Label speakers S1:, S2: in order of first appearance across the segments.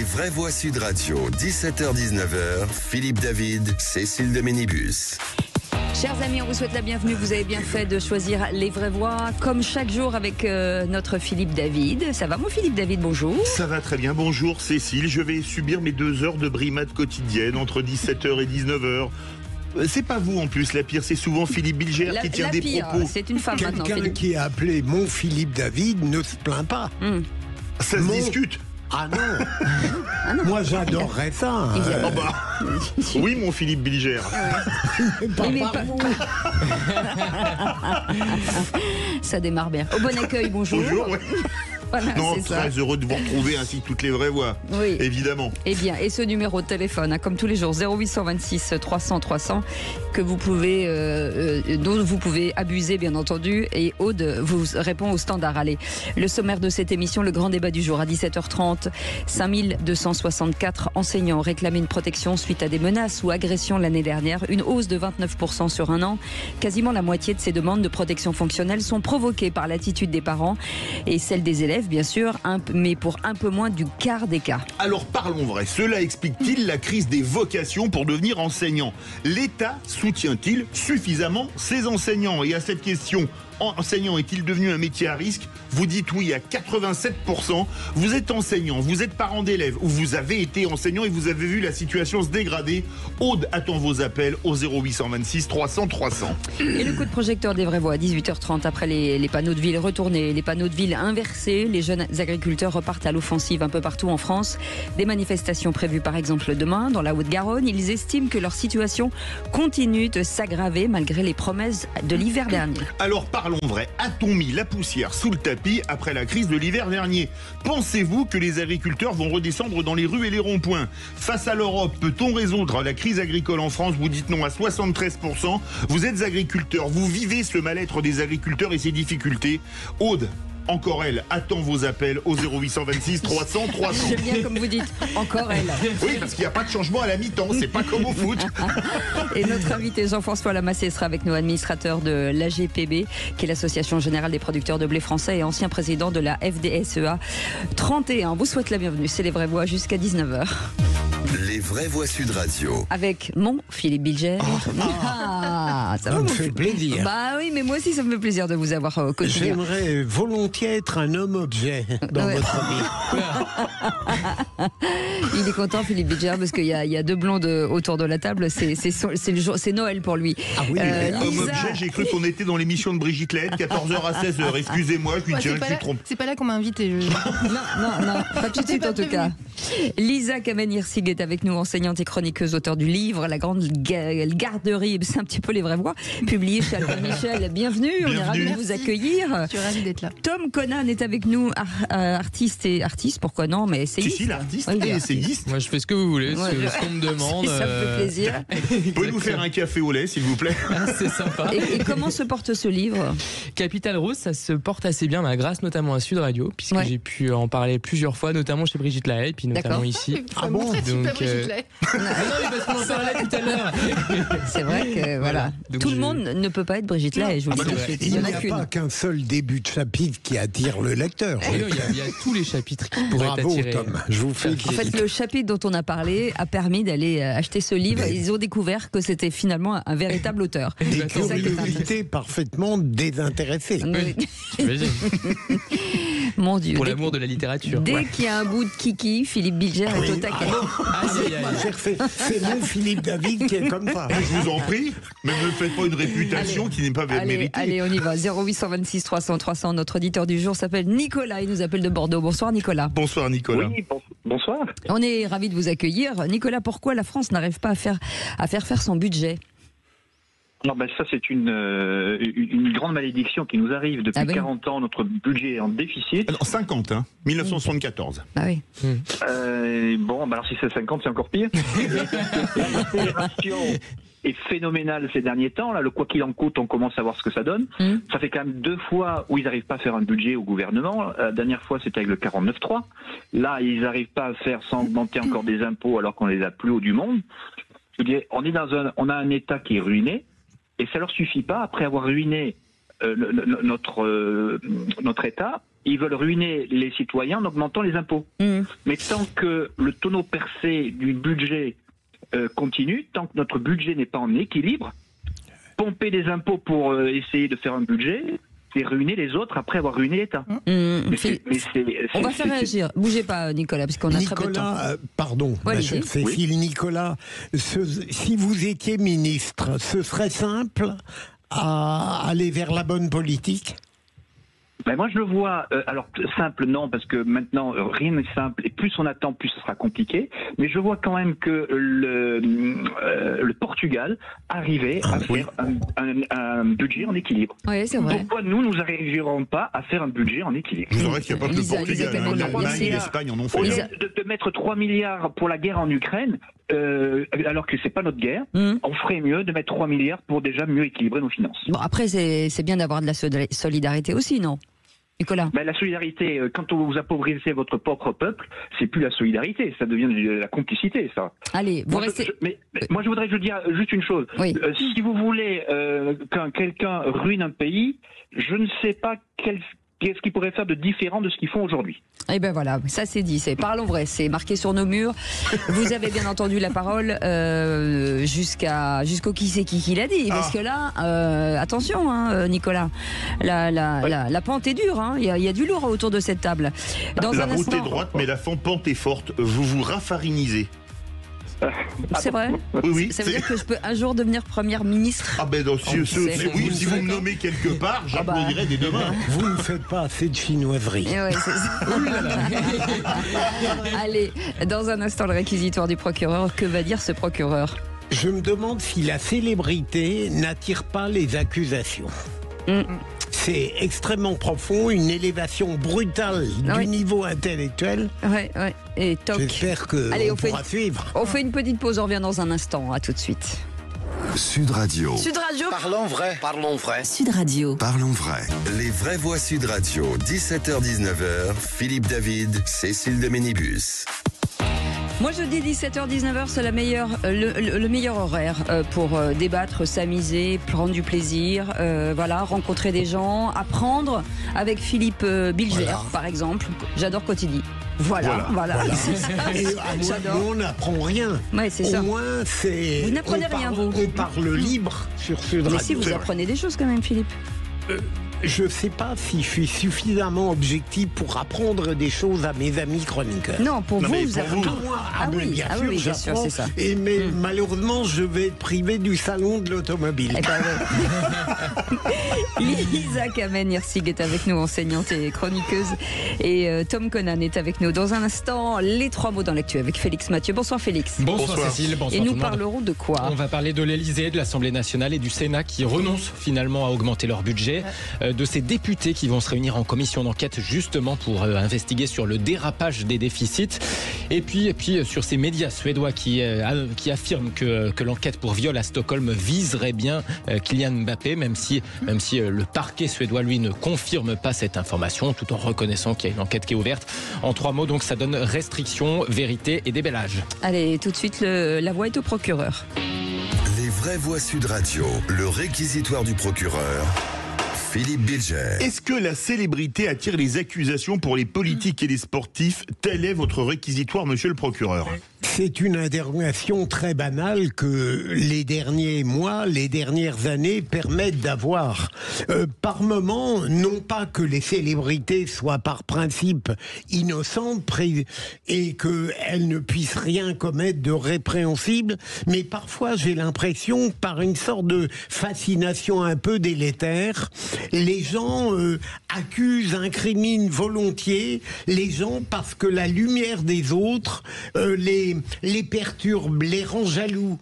S1: vraies voix Sud Radio, 17h-19h, Philippe David, Cécile de Ménibus.
S2: Chers amis, on vous souhaite la bienvenue. Vous avez bien fait de choisir les vraies voix, comme chaque jour avec notre Philippe David. Ça va, mon Philippe David, bonjour.
S3: Ça va très bien, bonjour Cécile. Je vais subir mes 2 heures de brimade quotidienne entre 17h et 19h. C'est pas vous en plus la pire, c'est souvent Philippe Bilger qui tient des propos.
S2: C'est une femme maintenant.
S4: Quelqu'un qui a appelé mon Philippe David ne se plaint pas.
S3: Ça se discute.
S4: Ah non. Moi j'adorerais ça.
S3: Oh bah. Oui, mon Philippe Bilger.
S2: Ça démarre bien. Au bon accueil, bonjour.
S3: Bonjour, ouais.
S2: Voilà,
S3: non,
S2: c'est
S3: très
S2: ça.
S3: heureux de vous retrouver ainsi que toutes les vraies voix.
S2: Oui.
S3: Évidemment.
S2: Eh bien, et ce numéro de téléphone, comme tous les jours, 0826 300 300, que vous pouvez, dont vous pouvez abuser, bien entendu. Et Aude vous répond au standard. Allez, le sommaire de cette émission, le grand débat du jour à 17h30. 5264 enseignants réclamaient une protection suite à des menaces ou agressions l'année dernière. Une hausse de 29% sur un an. Quasiment la moitié de ces demandes de protection fonctionnelle sont provoquées par l'attitude des parents et celle des élèves, bien sûr, mais pour un peu moins du quart des cas.
S3: Alors parlons vrai, cela explique-t-il la crise des vocations pour devenir enseignant? L'État soutient-il suffisamment ses enseignants? Et à cette question, enseignant est-il devenu un métier à risque? Vous dites oui à 87%. Vous êtes enseignant, vous êtes parent d'élèves ou vous avez été enseignant et vous avez vu la situation se dégrader. Aude attend vos appels au 0826 300 300.
S2: Et le coup de projecteur des vraies voix à 18h30 après les panneaux de ville retournés, les panneaux de ville inversés. Les jeunes agriculteurs repartent à l'offensive un peu partout en France. Des manifestations prévues par exemple demain dans la Haute-Garonne. Ils estiment que leur situation continue de s'aggraver malgré les promesses de l'hiver dernier.
S3: Alors parlons vrai, a-t-on mis la poussière sous le tapis après la crise de l'hiver dernier? Pensez-vous que les agriculteurs vont redescendre dans les rues et les ronds-points? Face à l'Europe, peut-on résoudre la crise agricole en France? Vous dites non à 73%. Vous êtes agriculteur, vous vivez ce mal-être des agriculteurs et ses difficultés. Aude, encore elle, attend vos appels au 0826 300 300.
S2: J'aime bien comme vous dites, encore elle.
S3: Oui, parce qu'il n'y a pas de changement à la mi-temps, c'est pas comme au foot.
S2: Et notre invité Jean-François Lamassé sera avec nous, administrateur de l'AGPB, qui est l'Association Générale des Producteurs de Blé Français et ancien président de la FDSEA 31. Vous souhaite la bienvenue, c'est les vraies voix jusqu'à 19h.
S1: Les vraies voix Sud Radio.
S2: Avec mon Philippe Bilger.
S4: Ça me fait plaisir.
S2: Bah oui, mais moi aussi ça me fait plaisir de vous avoir au quotidien.
S4: J'aimerais volontiers être un homme-objet dans votre vie.
S2: Il est content, Philippe Bilger, parce qu'il y a 2 blondes autour de la table. C'est Noël pour lui.
S4: Ah oui,
S3: Comme objet, j'ai cru qu'on était dans l'émission de Brigitte Lahaie, 14h à 16h. Excusez-moi, je suis trompé.
S5: C'est pas là qu'on m'a invité.
S2: Non, pas tout de suite en tout cas. Lisa Kamenir-Sig est avec nous, enseignante et chroniqueuse, auteure du livre La Grande Garderie, c'est un petit peu les vraies voix, publié chez Albin Michel. Bienvenue, on est ravis de vous accueillir.
S5: Je suis ravie d'être là.
S2: Tom Conan est avec nous, artiste, pourquoi non, mais essayiste.
S3: Si, l'artiste
S2: Oui,
S3: et essayiste.
S6: Moi je fais ce que vous voulez,
S2: Ouais.
S6: ce qu'on me demande.
S2: Ça me fait plaisir.
S3: Pouvez-nous faire un café au lait, s'il vous plaît?
S6: C'est sympa.
S2: Et comment se porte ce livre?
S6: Capital Rose, ça se porte assez bien, grâce notamment à Sud Radio, puisque
S2: Ouais.
S6: j'ai pu en parler plusieurs fois, notamment chez Brigitte Lahaie, puis notamment
S2: D'accord.
S6: ici.
S4: Ah bon?
S6: Donc,
S5: Super
S6: non, mais parce qu'on en parlait tout à l'heure.
S2: C'est vrai que voilà.
S6: Donc,
S2: Tout le monde ne peut pas être Brigitte Lahaie, je vous le dis tout de suite. Il
S4: Il
S2: y en
S4: n'y
S2: a
S4: a
S2: qu'une.
S4: pas qu'un seul début de chapitre qui attire le lecteur.
S6: Il y a tous les chapitres qui pourraient
S4: Bravo
S6: t'attirer.
S4: Tom, je vous félicite.
S2: En fait, le chapitre dont on a parlé a permis d'aller acheter ce livre.
S4: Mais-
S2: Ils ont découvert que c'était finalement un véritable auteur.
S4: Des
S2: C'est ça qui est
S4: curiosités parfaitement désintéressées.
S2: Oui.
S6: J'imagine.
S2: Mon Dieu.
S6: Pour
S2: Dès-
S6: l'amour de la littérature.
S2: Dès qu'il y a un bout de kiki, Philippe Bilger est au taquet.
S6: Aïe, aïe, aïe.
S4: C'est mon Philippe David qui est comme ça.
S3: Je vous en prie, mais ne faites pas une réputation qui n'est pas méritée.
S2: Allez, on y va. 0826 300 300. Notre auditeur du jour s'appelle Nicolas. Il nous appelle de Bordeaux. Bonsoir Nicolas.
S3: Bonsoir Nicolas.
S7: Oui, bonsoir.
S2: On est ravis de vous accueillir. Nicolas, pourquoi la France n'arrive pas à faire faire son budget?
S7: Non, ben ça c'est une grande malédiction qui nous arrive depuis
S2: Ah oui.
S7: 40 ans. Notre budget est en déficit.
S3: Alors, 50, 1974.
S2: Ah oui.
S7: Bon, ben alors si c'est 50, c'est encore pire. L'accélération est phénoménale ces derniers temps. Là, le quoi qu'il en coûte, on commence à voir ce que ça donne. Ça fait quand même 2 fois où ils n'arrivent pas à faire un budget au gouvernement. La dernière fois, c'était avec le 49.3. Là, ils n'arrivent pas à faire sans augmenter encore des impôts alors qu'on les a plus haut du monde. Je veux dire, on a un État qui est ruiné. Et ça leur suffit pas, après avoir ruiné notre État, ils veulent ruiner les citoyens en augmentant les impôts. Mais tant que le tonneau percé du budget continue, tant que notre budget n'est pas en équilibre, pomper des impôts pour essayer de faire un budget, c'est ruiner les autres après avoir ruiné l'État.
S2: On va faire réagir. Bougez pas, Nicolas, parce qu'on a très peu de temps.
S4: Nicolas, pardon, ma chère Cécile, Nicolas, si vous étiez ministre, ce serait simple à aller vers la bonne politique?
S7: Ben moi je le vois, alors simple non, parce que maintenant rien n'est simple et plus on attend plus ce sera compliqué, mais je vois quand même que le Portugal arrivait à faire un budget en équilibre.
S2: Oui, c'est vrai.
S7: Pourquoi nous n'arriverons pas à faire un budget en équilibre?
S3: Je voudrais qu'il n'y a pas que le Portugal, l'Allemagne et l'Espagne en ont fait.
S7: Au lieu de mettre 3 milliards pour la guerre en Ukraine, alors que c'est pas notre guerre, on ferait mieux de mettre 3 milliards pour déjà mieux équilibrer nos finances.
S2: Bon, après, c'est bien d'avoir de la solidarité aussi, non, Nicolas?
S7: Ben, la solidarité, quand vous appauvrissez votre propre peuple, c'est plus la solidarité, ça devient de la complicité, ça.
S2: Allez, vous restez...
S7: moi, je voudrais dire juste une chose.
S2: Oui.
S7: Si vous voulez qu'un quelqu'un ruine un pays, je ne sais pas qu'est-ce qu'ils pourraient faire de différent de ce qu'ils font aujourd'hui.
S2: Eh ben voilà, ça c'est dit, parlons vrai, c'est marqué sur nos murs. Vous avez bien entendu la parole jusqu'au qui c'est qui l'a dit, parce que là, attention, hein, Nicolas, la pente est dure, hein, il y a du lourd autour de cette table.
S3: La route est droite, mais la pente est forte. Vous vous raffarinisez.
S2: C'est vrai?
S3: Oui.
S2: Ça veut dire que je peux un jour devenir première ministre?
S3: Ah ben donc, si vous me nommez quelque part, j'applaudirai dès demain.
S4: Vous ne faites pas assez de chinoiserie.
S2: Ouais, c'est ça. Allez, dans un instant, le réquisitoire du procureur. Que va dire ce procureur?
S4: Je me demande si la célébrité n'attire pas les accusations. C'est extrêmement profond, une élévation brutale du niveau intellectuel.
S2: Ouais. Et toc.
S4: J'espère qu'on pourra suivre.
S2: On fait une petite pause, on revient dans un instant. À tout de suite.
S1: Sud Radio.
S2: Sud Radio.
S1: Parlons vrai. Parlons vrai.
S2: Sud Radio.
S1: Parlons vrai. Les vraies voix Sud Radio. 17h-19h. Philippe David, Cécile de Ménibus.
S2: Moi je dis 17h-19h, c'est le meilleur horaire pour débattre, s'amuser, prendre du plaisir, rencontrer des gens, apprendre avec Philippe Bilger par exemple. J'adore quand il dit. Voilà.
S4: J'adore. On n'apprend rien.
S2: Ouais, c'est ça.
S4: Au moins,
S2: vous n'apprenez rien, vous.
S4: On parle libre sur Sud Radio.
S2: Mais si, vous apprenez des choses quand même, Philippe.
S4: Je ne sais pas si je suis suffisamment objectif pour apprendre des choses à mes amis chroniqueurs.
S2: Non, pour vous apprenez.
S4: Bien sûr,
S2: c'est ça.
S4: Mais malheureusement, je vais être privé du salon de l'automobile.
S2: Lisa Kamen-Hirsig est avec nous, enseignante et chroniqueuse. Et Tom Conan est avec nous. Dans un instant, les 3 mots dans l'actu avec Félix Mathieu. Bonsoir Félix.
S6: Bonsoir Cécile, bonsoir
S2: et
S6: tout le
S2: nous
S6: monde.
S2: parlerons de quoi?
S6: On va parler de l'Elysée, de l'Assemblée nationale et du Sénat qui renoncent finalement à augmenter leur budget. De ces députés qui vont se réunir en commission d'enquête justement pour investiguer sur le dérapage des déficits. Et puis sur ces médias suédois qui affirment que l'enquête pour viol à Stockholm viserait bien Kylian Mbappé, même si le parquet suédois, lui, ne confirme pas cette information, tout en reconnaissant qu'il y a une enquête qui est ouverte. En 3 mots, donc, ça donne restriction, vérité et débellage.
S2: Allez, tout de suite, la voix est au procureur.
S1: Les vraies voix Sud Radio, le réquisitoire du procureur. Philippe Bilger.
S3: Est-ce que la célébrité attire les accusations pour les politiques et les sportifs? Tel est votre réquisitoire, monsieur le procureur.
S4: C'est une interrogation très banale que les derniers mois, les dernières années permettent d'avoir. Par moment, non pas que les célébrités soient par principe innocentes et qu'elles ne puissent rien commettre de répréhensible, mais parfois j'ai l'impression, par une sorte de fascination un peu délétère, les gens accusent, incriminent volontiers les gens parce que la lumière des autres les perturbe, les rend jaloux.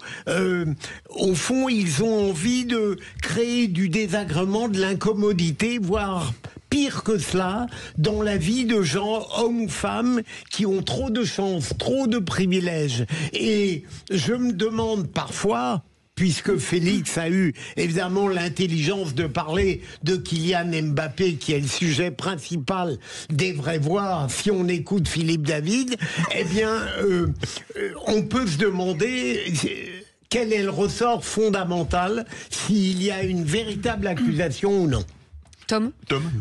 S4: Au fond, ils ont envie de créer du désagrément, de l'incommodité, voire pire que cela, dans la vie de gens, hommes ou femmes, qui ont trop de chance, trop de privilèges. Et je me demande parfois, puisque Félix a eu évidemment l'intelligence de parler de Kylian Mbappé, qui est le sujet principal des vraies voix, si on écoute Philippe David, eh bien, on peut se demander quel est le ressort fondamental, s'il y a une véritable accusation ou non.
S2: Tom ?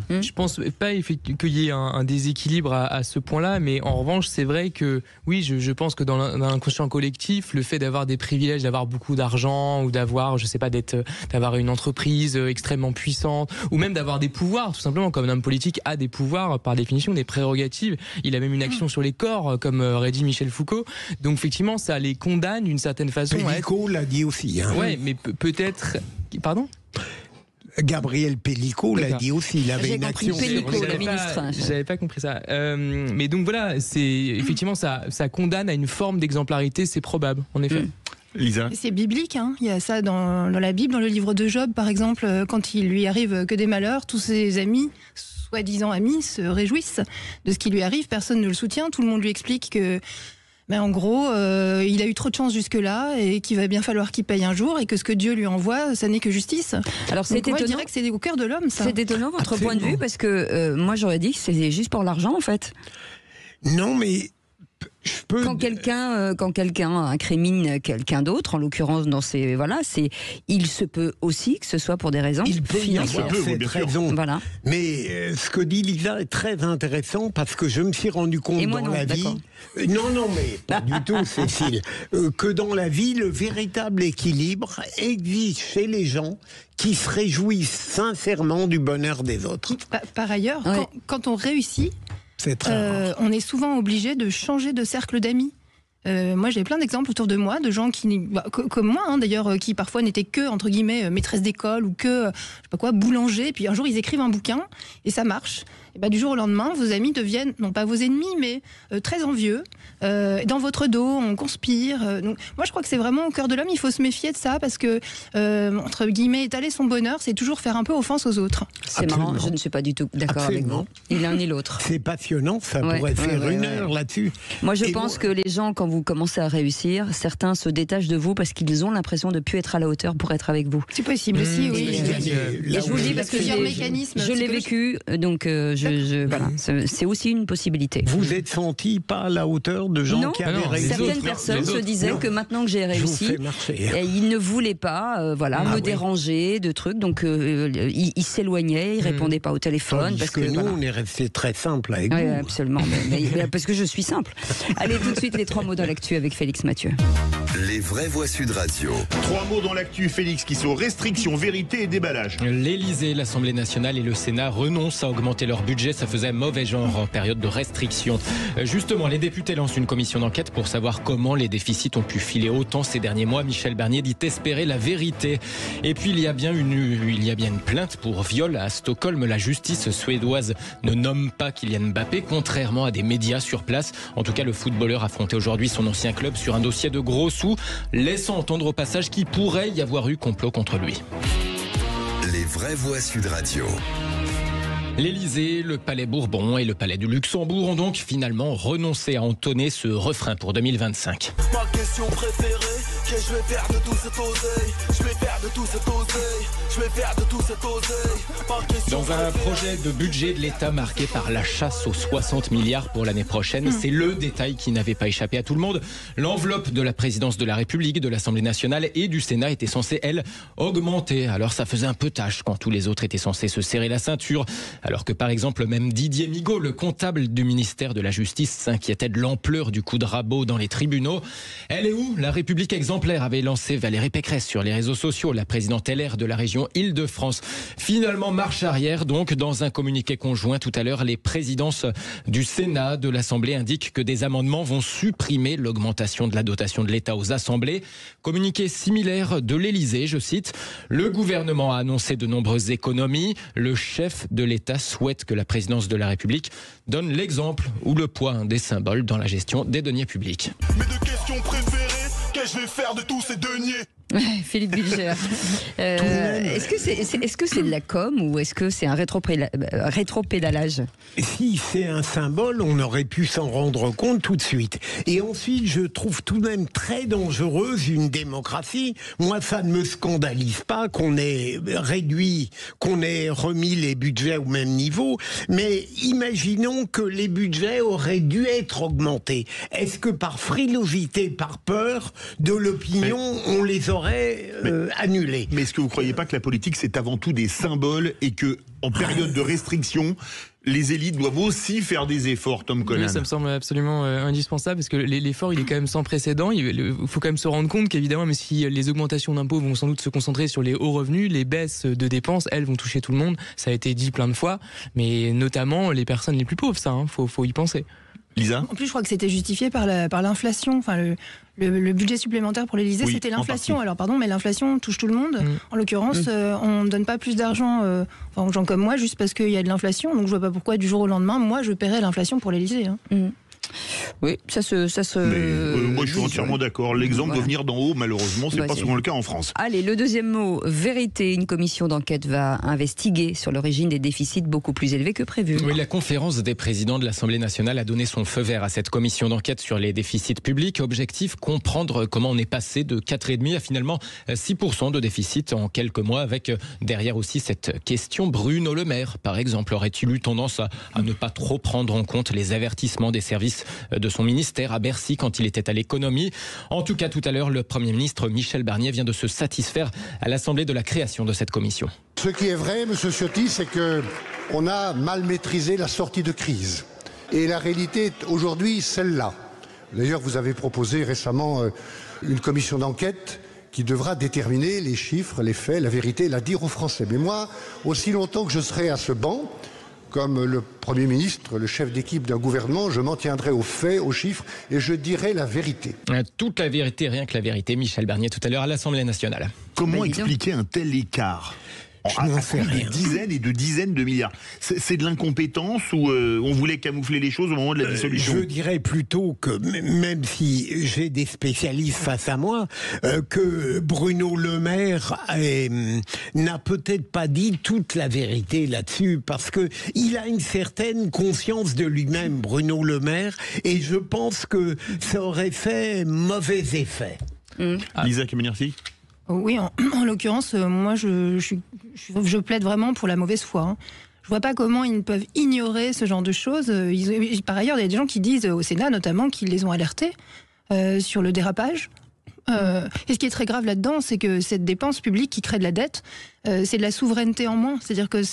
S8: Je pense pas qu'il y ait un déséquilibre à ce point-là, mais en revanche, c'est vrai que oui, je pense que dans l'inconscient collectif, le fait d'avoir des privilèges, d'avoir beaucoup d'argent ou d'avoir, je sais pas, d'avoir une entreprise extrêmement puissante ou même d'avoir des pouvoirs, tout simplement, comme un homme politique a des pouvoirs, par définition, des prérogatives. Il a même une action sur les corps, comme aurait dit Michel Foucault. Donc effectivement, ça les condamne d'une certaine façon.
S4: Pellico l'a dit aussi. Hein.
S8: Ouais, mais peut-être. Pardon ?
S4: Gabriel Pellico l'a dit aussi, il avait une action.
S2: Pellico, le ministre.
S8: J'avais pas compris ça. Mais donc voilà, c'est effectivement ça condamne à une forme d'exemplarité, c'est probable, en effet.
S3: Lisa.
S5: C'est biblique, hein. Il y a ça dans la Bible, dans le livre de Job, par exemple, quand il lui arrive que des malheurs, tous ses amis, soi-disant amis, se réjouissent de ce qui lui arrive, personne ne le soutient, tout le monde lui explique que en gros, il a eu trop de chance jusque-là et qu'il va bien falloir qu'il paye un jour et que ce que Dieu lui envoie, ça n'est que justice.
S2: Alors c'est étonnant.
S5: Je dirais que c'est au cœur de l'homme, ça.
S2: C'est étonnant votre point de vue parce que moi j'aurais dit que c'est juste pour l'argent en fait.
S4: Non, mais je peux...
S2: Quand quelqu'un incrimine quelqu'un d'autre, en l'occurrence dans ces il se peut aussi que ce soit pour des raisons financières.
S4: Cette raison.
S2: Voilà.
S4: Mais ce que dit Lisa est très intéressant parce que je me suis rendu compte la vie. Non, mais pas du tout, Cécile. Que dans la vie, le véritable équilibre existe chez les gens qui se réjouissent sincèrement du bonheur des autres.
S5: Par ailleurs, quand on réussit, on est souvent obligé de changer de cercle d'amis. Moi, j'ai plein d'exemples autour de moi de gens qui, comme moi, d'ailleurs, qui parfois n'étaient que entre guillemets maîtresse d'école ou que je sais pas quoi, boulanger. Et puis un jour, ils écrivent un bouquin et ça marche. Et du jour au lendemain, vos amis deviennent non pas vos ennemis, mais très envieux. Dans votre dos, on conspire. Donc, moi, je crois que c'est vraiment au cœur de l'homme. Il faut se méfier de ça parce que entre guillemets, étaler son bonheur, c'est toujours faire un peu offense aux autres.
S2: C'est marrant. Je ne suis pas du tout d'accord avec vous. Ni l'un ni l'autre.
S4: C'est passionnant. Ça pourrait faire une heure là-dessus.
S2: Moi, je pense que les gens, quand vous commencez à réussir, certains se détachent de vous parce qu'ils ont l'impression de ne plus être à la hauteur pour être avec vous.
S5: C'est possible aussi, oui.
S2: Et je vous le dis parce que je l'ai vécu, donc voilà, c'est aussi une possibilité.
S4: Vous êtes senti pas à la hauteur de gens qui avaient réussi?
S2: Certaines personnes se disaient que maintenant que j'ai réussi, ils ne voulaient pas me déranger de trucs, donc ils s'éloignaient, ils répondaient pas au téléphone.
S4: Parce que nous, on est resté très simple avec vous.
S2: Absolument, mais parce que je suis simple. Allez, tout de suite, les 3 mots dans l'actu avec Félix Mathieu.
S1: Les vraies voix Sud Radio.
S3: 3 mots dans l'actu, Félix, qui sont restrictions, vérité et déballage.
S6: L'Élysée, l'Assemblée nationale et le Sénat renoncent à augmenter leur budget. Ça faisait mauvais genre en période de restriction. Justement, les députés lancent une commission d'enquête pour savoir comment les déficits ont pu filer autant ces derniers mois. Michel Barnier dit espérer la vérité. Et puis, il y a bien une plainte pour viol à Stockholm. La justice suédoise ne nomme pas Kylian Mbappé, contrairement à des médias sur place. En tout cas, le footballeur affrontait aujourd'hui son ancien club sur un dossier de gros sous, laissant entendre au passage qu'il pourrait y avoir eu complot contre lui.
S1: Les vraies voix Sud Radio.
S6: L'Élysée, le Palais Bourbon et le Palais du Luxembourg ont donc finalement renoncé à entonner ce refrain pour 2025.
S9: Ma question préférée, qu'est-ce que je vais faire de tout cet oseille? Je vais faire de tout cet oseille. Je vais faire de tout cet oseille.
S6: Dans un projet de budget de l'État marqué par la chasse aux 60 milliards pour l'année prochaine, c'est le détail qui n'avait pas échappé à tout le monde. L'enveloppe de la présidence de la République, de l'Assemblée nationale et du Sénat était censée, elle, augmenter. Alors ça faisait un peu tâche quand tous les autres étaient censés se serrer la ceinture. Alors que par exemple, même Didier Migaud, le comptable du ministère de la Justice, s'inquiétait de l'ampleur du coup de rabot dans les tribunaux. Elle est où? La République exemplaire avait lancé Valérie Pécresse sur les réseaux sociaux, la présidente LR de la région Île-de-France. Finalement, marche arrière, donc, dans un communiqué conjoint tout à l'heure, les présidences du Sénat, de l'Assemblée indiquent que des amendements vont supprimer l'augmentation de la dotation de l'État aux assemblées. Communiqué similaire de l'Élysée, je cite, le gouvernement a annoncé de nombreuses économies. Le chef de l'État souhaite que la présidence de la République donne l'exemple ou le poids des symboles dans la gestion des deniers publics.
S9: Mes deux questions préférées, qu'est-ce que je vais faire de tous ces deniers?
S2: Philippe Bilger. Est-ce que c'est de la com ou est-ce que c'est un rétropédalage?
S4: Si c'est un symbole, on aurait pu s'en rendre compte tout de suite. Et ensuite, je trouve tout de même très dangereuse une démocratie. Moi, ça ne me scandalise pas qu'on ait réduit, qu'on ait remis les budgets au même niveau. Mais imaginons que les budgets auraient dû être augmentés. Est-ce que par frilosité, par peur de l'opinion, on les aurait annulés?
S3: Mais est-ce que vous ne croyez pas que la politique, c'est avant tout des symboles et que en période de restriction, les élites doivent aussi faire des efforts, Tom Conan.
S8: Oui, ça me semble absolument indispensable parce que l'effort il est quand même sans précédent. Il faut quand même se rendre compte qu'évidemment, même si les augmentations d'impôts vont sans doute se concentrer sur les hauts revenus, les baisses de dépenses, elles, vont toucher tout le monde. Ça a été dit plein de fois, mais notamment les personnes les plus pauvres, ça, faut y penser.
S3: Lisa ?
S5: En plus, je crois que c'était justifié par l'inflation. Enfin, le budget supplémentaire pour l'Élysée, c'était l'inflation. Alors, pardon, mais l'inflation touche tout le monde. En l'occurrence, on ne donne pas plus d'argent aux gens comme moi juste parce qu'il y a de l'inflation. Donc, je vois pas pourquoi, du jour au lendemain, moi, je paierais l'inflation pour l'Élysée.
S2: Oui, ça se.
S3: Moi, je suis entièrement d'accord. L'exemple doit venir d'en haut, malheureusement, c'est pas souvent le cas en France.
S2: Allez, le deuxième mot, vérité. Une commission d'enquête va investiguer sur l'origine des déficits beaucoup plus élevés que prévu.
S6: Oui, la conférence des présidents de l'Assemblée nationale a donné son feu vert à cette commission d'enquête sur les déficits publics. Objectif, comprendre comment on est passé de 4,5% à finalement 6% de déficit en quelques mois, avec derrière aussi cette question. Bruno Le Maire, par exemple, aurait-il eu tendance à ne pas trop prendre en compte les avertissements des services de son ministère à Bercy quand il était à l'économie. En tout cas, tout à l'heure, le Premier ministre Michel Barnier vient de se satisfaire à l'Assemblée de la création de cette commission.
S10: Ce qui est vrai, M. Ciotti, c'est qu'on a mal maîtrisé la sortie de crise. Et la réalité est aujourd'hui celle-là. D'ailleurs, vous avez proposé récemment une commission d'enquête qui devra déterminer les chiffres, les faits, la vérité, la dire aux Français. Mais moi, aussi longtemps que je serai à ce banc, comme le Premier ministre, le chef d'équipe d'un gouvernement, je m'en tiendrai aux faits, aux chiffres, et je dirai la vérité.
S6: Toute la vérité, rien que la vérité. Michel Barnier, tout à l'heure à l'Assemblée nationale.
S3: Comment expliquer un tel écart ? Des dizaines et de dizaines de milliards. C'est de l'incompétence ou on voulait camoufler les choses au moment de la dissolution ?
S4: Je dirais plutôt que, même si j'ai des spécialistes face à moi, que Bruno Le Maire n'a peut-être pas dit toute la vérité là-dessus, parce que il a une certaine conscience de lui-même, Bruno Le Maire, et je pense que ça aurait fait mauvais effet.
S3: Lisa Kamenersi ?
S5: Oui, en l'occurrence, moi, je plaide vraiment pour la mauvaise foi. Je vois pas comment ils peuvent ignorer ce genre de choses. Par ailleurs, il y a des gens qui disent, au Sénat notamment, qu'ils les ont alertés sur le dérapage. Et ce qui est très grave là-dedans, c'est que cette dépense publique qui crée de la dette, c'est de la souveraineté en moins. C'est-à-dire que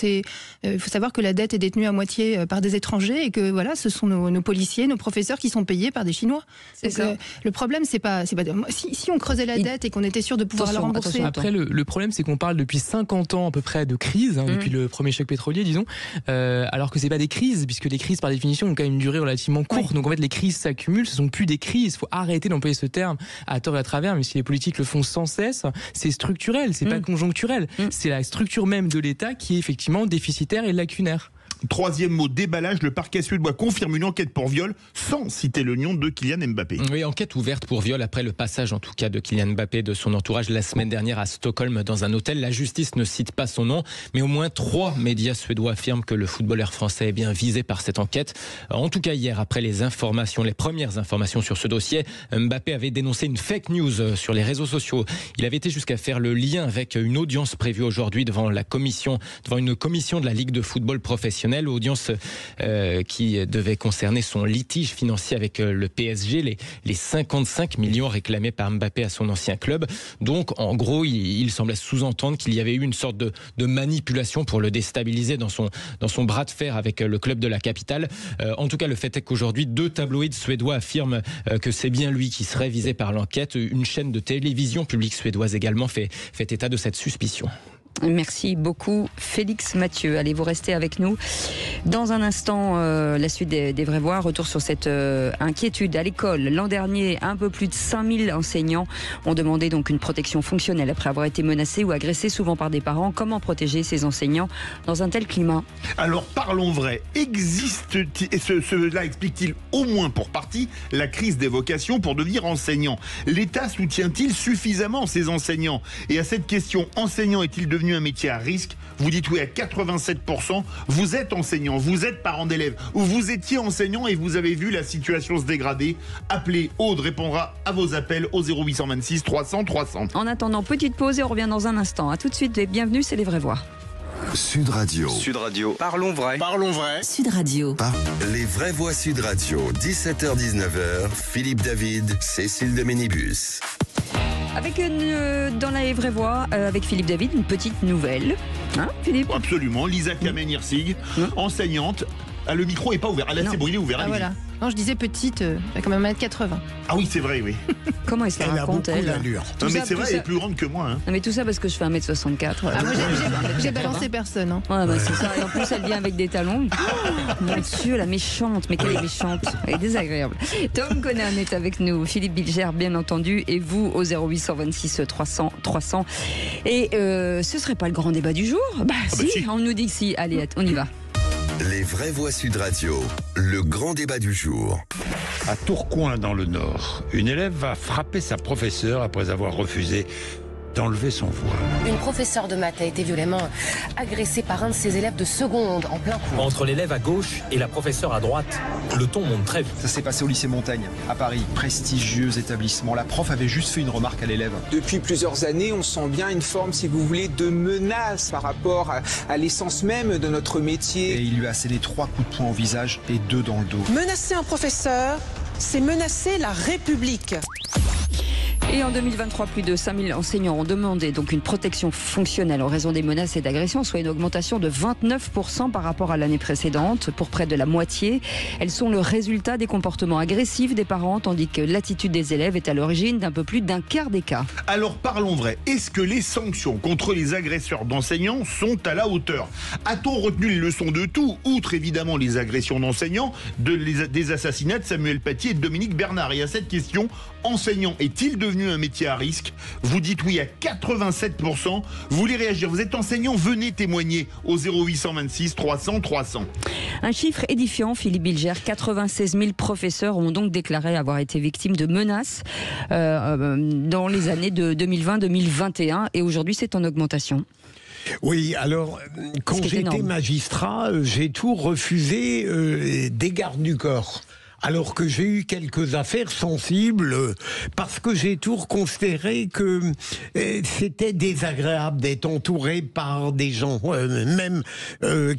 S5: il faut savoir que la dette est détenue à moitié par des étrangers et que voilà, ce sont nos policiers, nos professeurs qui sont payés par des Chinois. Le problème, c'est pas si on creusait la dette et qu'on était sûr de pouvoir la rembourser.
S8: Après, le problème, c'est qu'on parle depuis 50 ans à peu près de crise, depuis le premier choc pétrolier, disons, alors que c'est pas des crises, puisque les crises par définition ont quand même une durée relativement courte. Donc en fait, les crises s'accumulent, ce sont plus des crises. Il faut arrêter d'employer ce terme à tort et à travers, même si les politiques le font sans cesse. C'est structurel, c'est pas conjoncturel. C'est la structure même de l'État qui est effectivement déficitaire et lacunaire.
S3: Troisième mot, déballage. Le parquet suédois confirme une enquête pour viol sans citer le nom de Kylian Mbappé.
S6: Oui, enquête ouverte pour viol après le passage, en tout cas, de Kylian Mbappé de son entourage la semaine dernière à Stockholm dans un hôtel. La justice ne cite pas son nom, mais au moins 3 médias suédois affirment que le footballeur français est bien visé par cette enquête. En tout cas, hier, après les premières informations sur ce dossier, Mbappé avait dénoncé une fake news sur les réseaux sociaux. Il avait été jusqu'à faire le lien avec une audience prévue aujourd'hui devant une commission de la Ligue de football professionnel. Audience qui devait concerner son litige financier avec le PSG, les 55 millions réclamés par Mbappé à son ancien club. Donc, en gros, il semblait sous-entendre qu'il y avait eu une sorte de manipulation pour le déstabiliser dans son bras de fer avec le club de la capitale. En tout cas, le fait est qu'aujourd'hui, 2 tabloïds suédois affirment que c'est bien lui qui serait visé par l'enquête. Une chaîne de télévision publique suédoise également fait état de cette suspicion.
S2: Merci beaucoup Félix Mathieu. Allez, vous restez avec nous. Dans un instant, la suite des vrais voix. Retour sur cette inquiétude à l'école. L'an dernier, un peu plus de 5000 enseignants ont demandé donc une protection fonctionnelle après avoir été menacés ou agressés souvent par des parents. Comment protéger ces enseignants dans un tel climat ?
S3: Alors parlons vrai. Cela explique-t-il au moins pour partie la crise des vocations pour devenir enseignant ? L'État soutient-il suffisamment ces enseignants ? Et à cette question, enseignant est-il devenu un métier à risque ? Vous dites oui à 87%. Vous êtes enseignant, vous êtes parent d'élèves, ou vous étiez enseignant et vous avez vu la situation se dégrader. Appelez, Aude répondra à vos appels au 0826 300 300.
S2: En attendant, petite pause et on revient dans un instant. A tout de suite et bienvenue, c'est les vraies voix.
S1: Sud Radio.
S11: Sud Radio. Parlons vrai.
S1: Parlons vrai.
S12: Sud Radio.
S1: Les vraies voix Sud Radio. 17h-19h. Philippe David, Cécile de Ménibus.
S2: Avec dans la vraie voix, avec Philippe David, une petite nouvelle. Hein, Philippe ?
S3: Absolument. Lisa Kamen-Hirsig, enseignante. Ah, le micro n'est pas ouvert. Ah là, c'est bon, il est ouvert.
S5: Voilà. Non, je disais petite, j'ai quand même 1m80.
S3: Ah oui, c'est vrai, oui.
S2: Comment est-ce qu'elle raconte, elle ?
S3: Non, mais c'est vrai, elle est plus grande que moi. Hein.
S2: Non, mais tout ça parce que je fais 1m64.
S5: Ah, moi, j'ai balancé personne. Hein.
S2: Ouais, bah, c'est ça. Et en plus, elle vient avec des talons. Oh, mon Dieu, la méchante. Mais quelle est méchante. Elle est désagréable. Tom Conan est avec nous. Philippe Bilger, bien entendu. Et vous, au 0826 300 300. Et ce serait pas le grand débat du jour ? Bah, si, on nous dit que si. Allez, on y va.
S1: Les vraies voix Sud Radio, le grand débat du jour.
S11: À Tourcoing, dans le Nord, une élève va frapper sa professeure après avoir refusé d'enlever son voile.
S12: Une professeure de maths a été violemment agressée par un de ses élèves de seconde en plein cours.
S13: Entre l'élève à gauche et la professeure à droite, le ton monte très vite.
S14: Ça s'est passé au lycée Montaigne, à Paris. Prestigieux établissement. La prof avait juste fait une remarque à l'élève.
S15: Depuis plusieurs années, on sent bien une forme, si vous voulez, de menace par rapport à l'essence même de notre métier.
S14: Et il lui a asséné 3 coups de poing au visage et 2 dans le dos.
S16: Menacer un professeur, c'est menacer la République.
S2: Et en 2023, plus de 5000 enseignants ont demandé donc une protection fonctionnelle en raison des menaces et d'agressions, soit une augmentation de 29% par rapport à l'année précédente, pour près de la moitié. Elles sont le résultat des comportements agressifs des parents, tandis que l'attitude des élèves est à l'origine d'un peu plus d'un quart des cas.
S3: Alors parlons vrai, est-ce que les sanctions contre les agresseurs d'enseignants sont à la hauteur ? A-t-on retenu les leçons de tout, outre évidemment les agressions d'enseignants, des assassinats de Samuel Paty et de Dominique Bernard ? Et à cette question, enseignant est-il devenu un métier à risque ? Vous dites oui à 87%. Vous voulez réagir, vous êtes enseignant, venez témoigner au 0826 300 300.
S2: Un chiffre édifiant, Philippe Bilger. 96 000 professeurs ont donc déclaré avoir été victimes de menaces dans les années de 2020-2021 et aujourd'hui c'est en augmentation.
S4: Oui, alors, quand j'étais magistrat, j'ai tout refusé des gardes du corps. Alors que j'ai eu quelques affaires sensibles parce que j'ai toujours considéré que c'était désagréable d'être entouré par des gens même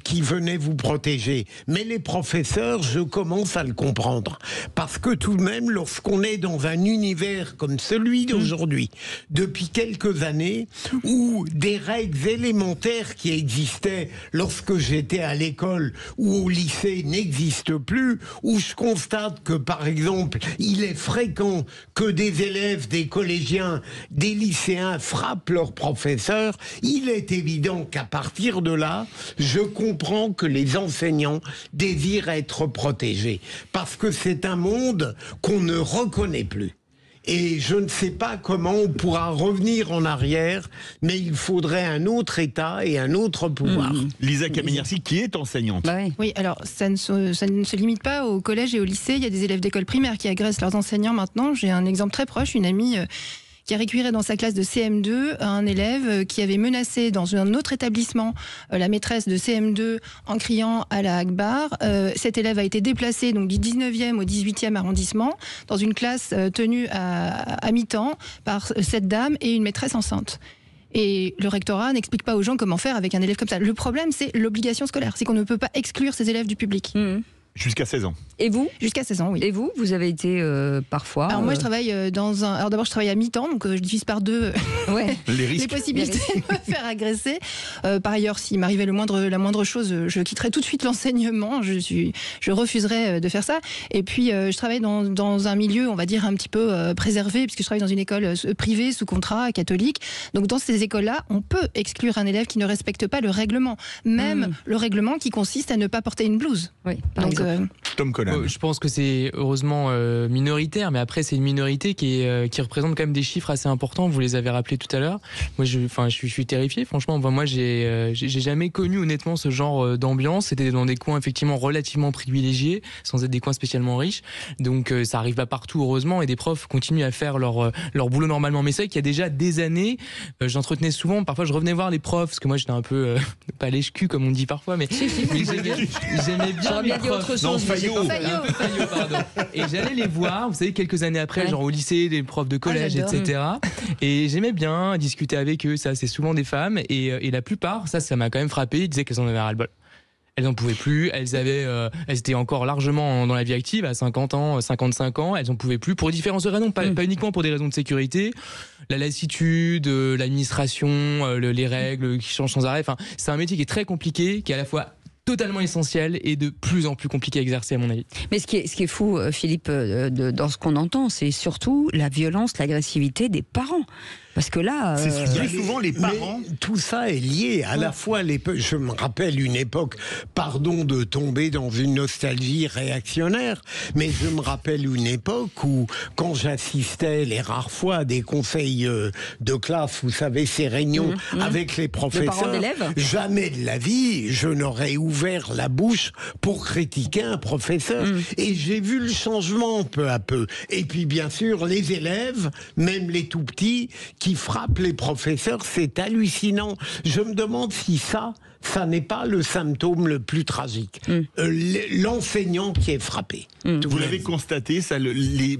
S4: qui venaient vous protéger. Mais les professeurs, je commence à le comprendre parce que tout de même, lorsqu'on est dans un univers comme celui d'aujourd'hui, depuis quelques années, où des règles élémentaires qui existaient lorsque j'étais à l'école ou au lycée n'existent plus, où je constate que, par exemple, il est fréquent que des élèves, des collégiens, des lycéens frappent leurs professeurs, il est évident qu'à partir de là, je comprends que les enseignants désirent être protégés. Parce que c'est un monde qu'on ne reconnaît plus. Et je ne sais pas comment on pourra revenir en arrière, mais il faudrait un autre État et un autre pouvoir.
S3: Lisa Kamen-Hirsig, qui est enseignante.
S5: Oui, alors ça ne se limite pas au collège et au lycée. Il y a des élèves d'école primaire qui agressent leurs enseignants maintenant. J'ai un exemple très proche, une amie qui a récupéré dans sa classe de CM2 un élève qui avait menacé dans un autre établissement la maîtresse de CM2 en criant à la Akbar. Cet élève a été déplacé donc, du 19e au 18e arrondissement dans une classe tenue à mi-temps par cette dame et une maîtresse enceinte. Et le rectorat n'explique pas aux gens comment faire avec un élève comme ça. Le problème, c'est l'obligation scolaire. C'est qu'on ne peut pas exclure ces élèves du public.
S3: Jusqu'à 16 ans.
S2: Et vous ?
S5: Jusqu'à 16 ans, oui.
S2: Et vous avez été parfois...
S5: Alors moi, je travaille dans un... Alors d'abord, je travaille à mi-temps, donc je divise par 2 les possibilités de me faire agresser. Par ailleurs, s'il m'arrivait la moindre chose, je quitterais tout de suite l'enseignement. Je refuserais de faire ça. Et puis, je travaille dans un milieu, on va dire, un petit peu préservé, puisque je travaille dans une école privée, sous contrat, catholique. Donc dans ces écoles-là, on peut exclure un élève qui ne respecte pas le règlement. Même le règlement qui consiste à ne pas porter une blouse.
S2: Oui, par exemple.
S3: Tom Conan.
S8: Je pense que c'est heureusement minoritaire, mais après c'est une minorité qui représente quand même des chiffres assez importants. Vous les avez rappelés tout à l'heure. Moi, je suis terrifié. Franchement, moi, j'ai jamais connu honnêtement ce genre d'ambiance. C'était dans des coins effectivement relativement privilégiés, sans être des coins spécialement riches. Donc ça arrive pas partout heureusement, et des profs continuent à faire leur boulot normalement. Mais c'est vrai qu'il y a déjà des années, j'entretenais souvent. Parfois, je revenais voir les profs parce que moi, j'étais un peu pas lèche-cul comme on dit parfois, mais j'aimais bien les profs.
S2: Fayot,
S8: pardon. Et j'allais les voir, vous savez, quelques années après, genre au lycée, des profs de collège, etc. Et j'aimais bien discuter avec eux. Ça, c'est souvent des femmes. Et la plupart, ça m'a quand même frappé, ils disaient qu'elles en avaient ras-le-bol. elles n'en pouvaient plus, elles étaient encore largement dans la vie active, à 50 ans, 55 ans, elles n'en pouvaient plus, pour différentes raisons, pas uniquement pour des raisons de sécurité, la lassitude, l'administration, les règles qui changent sans arrêt, enfin, c'est un métier qui est très compliqué, qui est à la fois totalement essentiel et de plus en plus compliqué à exercer, à mon avis.
S2: Mais ce qui est fou, Philippe, dans ce qu'on entend, c'est surtout la violence, l'agressivité des parents. Parce que là,
S3: c'est souvent les parents.
S4: Tout ça est lié à la fois je me rappelle une époque, pardon de tomber dans une nostalgie réactionnaire, mais je me rappelle une époque où, quand j'assistais les rares fois à des conseils de classe, vous savez, ces réunions avec les professeurs, jamais de la vie je n'aurais ouvert la bouche pour critiquer un professeur. Et j'ai vu le changement peu à peu. Et puis bien sûr, les élèves, même les tout petits, qui frappent les professeurs, c'est hallucinant. Je me demande si ça n'est pas le symptôme le plus tragique. L'enseignant qui est frappé.
S3: Vous l'avez constaté, ça, les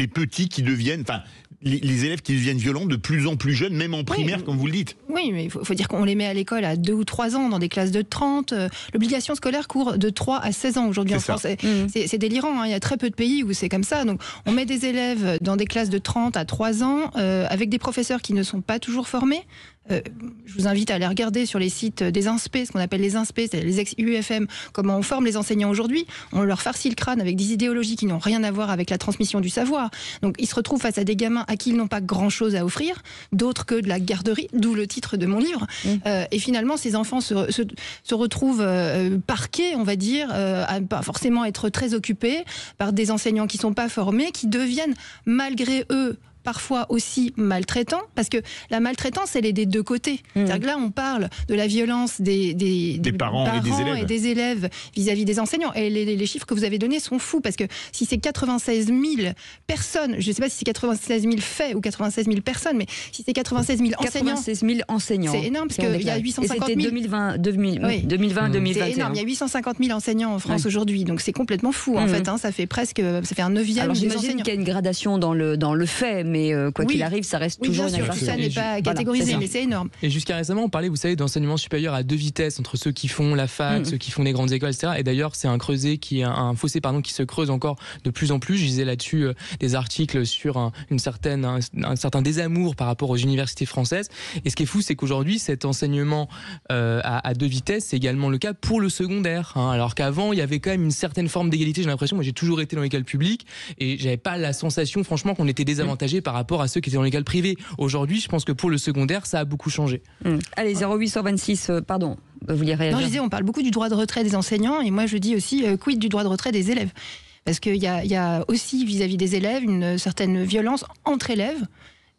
S3: petits qui deviennent, enfin, les élèves qui deviennent violents de plus en plus jeunes, même en primaire, comme vous le dites.
S5: Oui, mais il faut dire qu'on les met à l'école à 2 ou 3 ans, dans des classes de 30. L'obligation scolaire court de 3 à 16 ans aujourd'hui en France. C'est délirant, hein. Il y a très peu de pays où c'est comme ça. Donc, on met des élèves dans des classes de 30 à 3 ans, avec des professeurs qui ne sont pas toujours formés. Je vous invite à aller regarder sur les sites des INSPE, ce qu'on appelle les INSPE, c'est les ex-UFM, comment on forme les enseignants aujourd'hui. On leur farcit le crâne avec des idéologies qui n'ont rien à voir avec la transmission du savoir. Donc ils se retrouvent face à des gamins à qui ils n'ont pas grand-chose à offrir, d'autres que de la garderie, d'où le titre de mon livre. Et finalement, ces enfants se retrouvent parqués, on va dire, à pas forcément être très occupés par des enseignants qui ne sont pas formés, qui deviennent, malgré eux, parfois aussi maltraitants, parce que la maltraitance, elle est des deux côtés. C'est-à-dire que là, on parle de la violence des parents et des élèves vis-à-vis des enseignants. Et les chiffres que vous avez donnés sont fous, parce que si c'est 96 000 personnes, je ne sais pas si c'est 96 000 faits ou 96 000 personnes, mais si c'est 96 000 enseignants... 96 000 enseignants. C'est énorme, parce qu'il y a 850 000...
S2: Et c'était 2020-2021.
S5: C'est énorme, il y a 850 000 enseignants en France aujourd'hui, donc c'est complètement fou, en fait. Ça fait un 9e.
S2: Alors j'imagine qu'il y a une gradation dans le fait, mais quoi qu'il arrive, ça reste toujours une agression.
S5: Ça n'est pas catégorisé, mais c'est énorme.
S8: Et jusqu'à récemment, on parlait, vous savez, d'enseignement supérieur à 2 vitesses, entre ceux qui font la fac, ceux qui font les grandes écoles, etc. Et d'ailleurs, c'est un fossé qui se creuse encore de plus en plus. Je lisais là-dessus des articles sur un certain désamour par rapport aux universités françaises. Et ce qui est fou, c'est qu'aujourd'hui, cet enseignement à 2 vitesses, c'est également le cas pour le secondaire. Alors qu'avant, il y avait quand même une certaine forme d'égalité. J'ai l'impression, moi j'ai toujours été dans l'école publique et j'avais pas la sensation, franchement, qu'on était désavantagé par rapport à ceux qui étaient dans l'école privée. Aujourd'hui, je pense que pour le secondaire, ça a beaucoup changé.
S2: Allez, 0826, pardon, vous vouliez réagir?
S5: Non, je disais, on parle beaucoup du droit de retrait des enseignants, et moi je dis aussi, quid du droit de retrait des élèves? Parce qu'il y a aussi, vis-à-vis des élèves, une certaine violence entre élèves,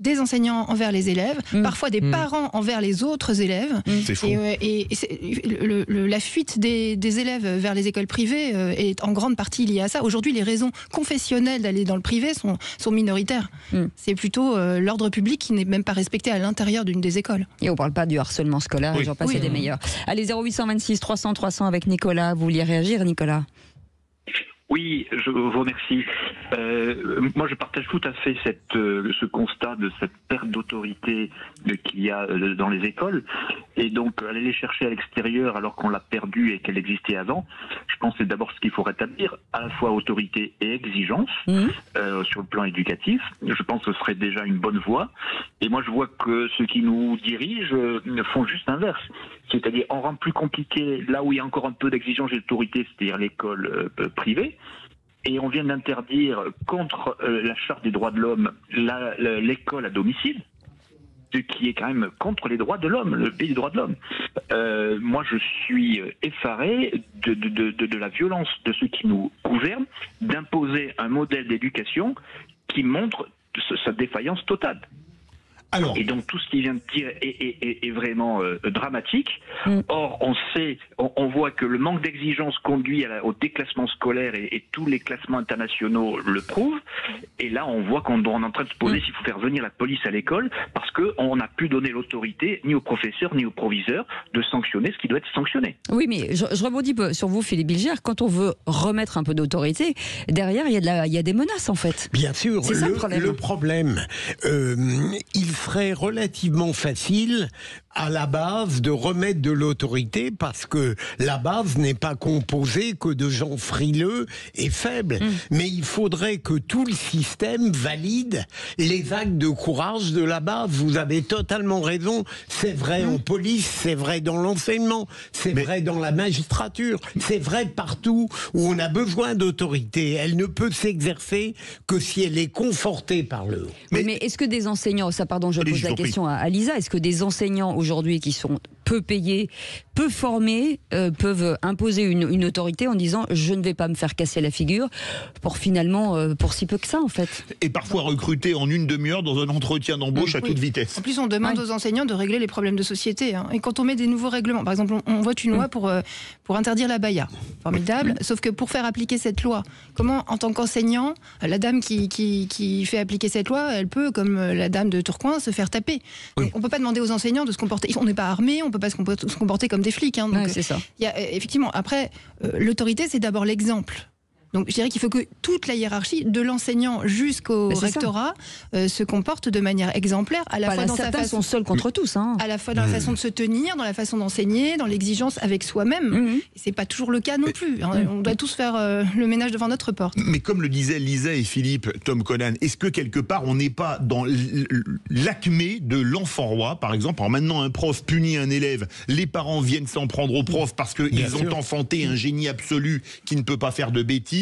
S5: des enseignants envers les élèves, parfois des parents envers les autres élèves.
S3: C'est fou.
S5: Et la fuite des élèves vers les écoles privées est en grande partie liée à ça. Aujourd'hui, les raisons confessionnelles d'aller dans le privé sont minoritaires. C'est plutôt l'ordre public qui n'est même pas respecté à l'intérieur d'une des écoles.
S2: Et on ne parle pas du harcèlement scolaire, j'en passe des meilleurs. Allez, 0826 300 300 avec Nicolas. Vous vouliez réagir, Nicolas?
S7: Oui, je vous remercie. Moi, je partage tout à fait ce constat de cette perte d'autorité qu'il y a dans les écoles. Et donc, aller les chercher à l'extérieur alors qu'on l'a perdue et qu'elle existait avant, je pense que c'est d'abord ce qu'il faut rétablir, à la fois autorité et exigence sur le plan éducatif. Je pense que ce serait déjà une bonne voie. Et moi, je vois que ceux qui nous dirigent font juste l'inverse. C'est-à-dire, on rend plus compliqué là où il y a encore un peu d'exigence et d'autorité, c'est-à-dire l'école privée. Et on vient d'interdire, contre la Charte des droits de l'homme, l'école à domicile, ce qui est quand même contre les droits de l'homme, le pays des droits de l'homme. Moi, je suis effaré de la violence de ceux qui nous gouvernent, d'imposer un modèle d'éducation qui montre sa défaillance totale. Et donc tout ce qu'il vient de dire est vraiment dramatique. Or, on voit que le manque d'exigence conduit au déclassement scolaire et tous les classements internationaux le prouvent. Et là, on voit qu'on est en train de se poser s'il faut faire venir la police à l'école parce qu'on n'a plus donné l'autorité ni aux professeurs ni aux proviseurs de sanctionner ce qui doit être sanctionné.
S2: Oui, mais je rebondis sur vous, Philippe Bilger. Quand on veut remettre un peu d'autorité, derrière, il y a des menaces, en fait.
S4: Bien sûr.
S2: C'est ça le problème.
S4: Le problème, il serait relativement facile à la base de remettre de l'autorité parce que la base n'est pas composée que de gens frileux et faibles. Mais il faudrait que tout le système valide les actes de courage de la base. Vous avez totalement raison. C'est vrai en police, c'est vrai dans l'enseignement, c'est vrai dans la magistrature, c'est vrai partout où on a besoin d'autorité. Elle ne peut s'exercer que si elle est confortée par le haut.
S2: Mais est-ce que des enseignants, je pose la question à Lisa, est-ce que des enseignants aujourd'hui qui sont peu payés, peu formés, peuvent imposer une autorité en disant je ne vais pas me faire casser la figure pour finalement, pour si peu que ça en fait.
S3: Et parfois recruter en une demi-heure dans un entretien d'embauche à toute vitesse.
S5: En plus, on demande aux enseignants de régler les problèmes de société. Hein. Et quand on met des nouveaux règlements, par exemple, on vote une loi pour interdire la baya. Formidable. Sauf que pour faire appliquer cette loi, comment, en tant qu'enseignant, la dame qui fait appliquer cette loi, elle peut, comme la dame de Tourcoing, se faire taper. On ne peut pas demander aux enseignants de se comporter. On n'est pas armés, on ne peut pas se comporter comme des flics. Hein. Donc,
S2: c'est ça.
S5: Il y a, effectivement, après, l'autorité, c'est d'abord l'exemple. Donc je dirais qu'il faut que toute la hiérarchie, de l'enseignant jusqu'au rectorat, se comporte de manière exemplaire, à la fois dans sa façon,
S2: sont seuls contre tous, hein.
S5: à la fois dans la façon de se tenir, dans la façon d'enseigner, dans l'exigence avec soi-même. C'est pas toujours le cas non plus. Hein. On doit tous faire le ménage devant notre porte.
S3: Mais comme le disaient Lisa et Philippe, Tom Conan, est-ce que quelque part on n'est pas dans l'acmé de l'enfant roi, par exemple, en maintenant un prof punit un élève, les parents viennent s'en prendre au prof parce qu'ils ont enfanté un génie absolu qui ne peut pas faire de bêtises.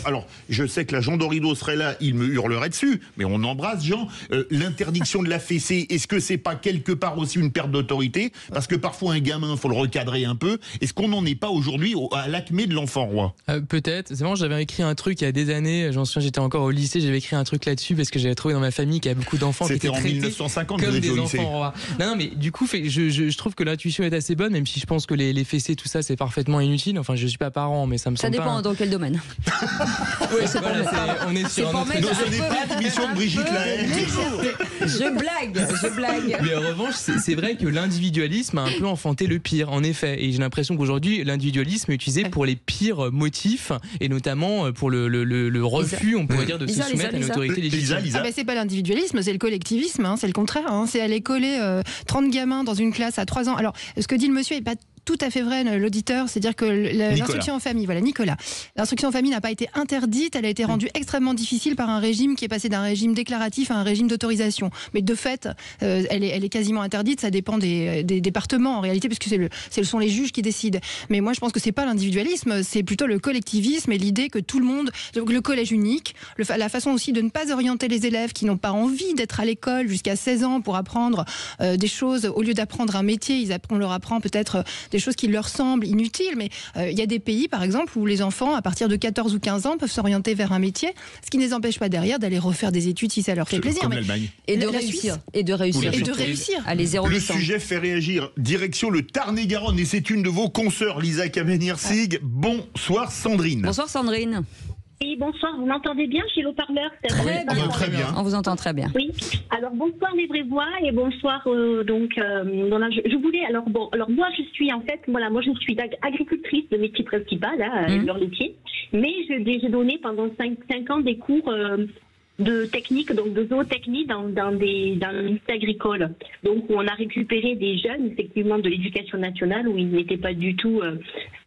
S3: Alors, je sais que la Jean Dorido serait là, il me hurlerait dessus, mais on embrasse Jean. L'interdiction de la fessée, est-ce que c'est pas quelque part aussi une perte d'autorité? Parce que parfois un gamin, faut le recadrer un peu. Est-ce qu'on n'en est pas aujourd'hui à l'acmé de l'enfant roi?
S8: Peut-être. C'est vraiment, j'avais écrit un truc il y a des années, j'en souviens, j'étais encore au lycée, j'avais écrit un truc là-dessus parce que j'avais trouvé dans ma famille qu'il y avait beaucoup d'enfants qui étaient traités
S3: 1950,
S8: comme des enfants rois. Non, mais du coup, je trouve que l'intuition est assez bonne, même si je pense que les fessées, tout ça, c'est parfaitement inutile. Enfin, je suis pas parent, mais ça me semble pas...
S2: Ça dépend dans quel domaine.
S8: Oui, on est sur un autre...
S3: Non, ce n'est pas l'émission de Brigitte Lahaye.
S2: Je blague.
S8: Mais en revanche, c'est vrai que l'individualisme a un peu enfanté le pire, en effet. Et j'ai l'impression qu'aujourd'hui, l'individualisme est utilisé pour les pires motifs, et notamment pour le refus, on pourrait dire, de se soumettre à une autorité légitime.
S5: C'est pas l'individualisme, c'est le collectivisme, hein, c'est le contraire. Hein, c'est aller coller 30 gamins dans une classe à 3 ans. Alors, ce que dit le monsieur est pas tout à fait vrai, l'auditeur, c'est-à-dire que l'instruction en famille, voilà, Nicolas, l'instruction en famille n'a pas été interdite, elle a été rendue extrêmement difficile par un régime qui est passé d'un régime déclaratif à un régime d'autorisation. Mais de fait, elle est quasiment interdite, ça dépend des départements en réalité, puisque ce sont les juges qui décident. Mais moi, je pense que c'est pas l'individualisme, c'est plutôt le collectivisme et l'idée que tout le monde, donc le collège unique, la façon aussi de ne pas orienter les élèves qui n'ont pas envie d'être à l'école jusqu'à 16 ans pour apprendre des choses, au lieu d'apprendre un métier, on leur apprend peut-être des choses qui leur semblent inutiles, mais il y a des pays, par exemple, où les enfants, à partir de 14 ou 15 ans, peuvent s'orienter vers un métier, ce qui ne les empêche pas derrière d'aller refaire des études si ça leur fait plaisir.
S3: Comme l'Allemagne.
S2: Et de réussir. Allez, 0800.
S3: Le sujet fait réagir. Direction le Tarn-et-Garonne, et c'est une de vos consoeurs, Lisa Kamenir-Sig. Bonsoir Sandrine.
S2: Bonsoir Sandrine.
S17: Oui, bonsoir, vous m'entendez bien chez l'eau-parleur?
S3: Très bien.
S2: On vous entend très bien.
S17: Oui, alors bonsoir les vraies voix et bonsoir je voulais, alors moi je suis en fait, moi je suis agricultrice de métier principal, éleveur laitier, mais j'ai donné pendant 5 ans des cours de technique, donc de zootechnie dans le lycée agricole. Donc où on a récupéré des jeunes, effectivement, de l'éducation nationale, où ils n'étaient pas du tout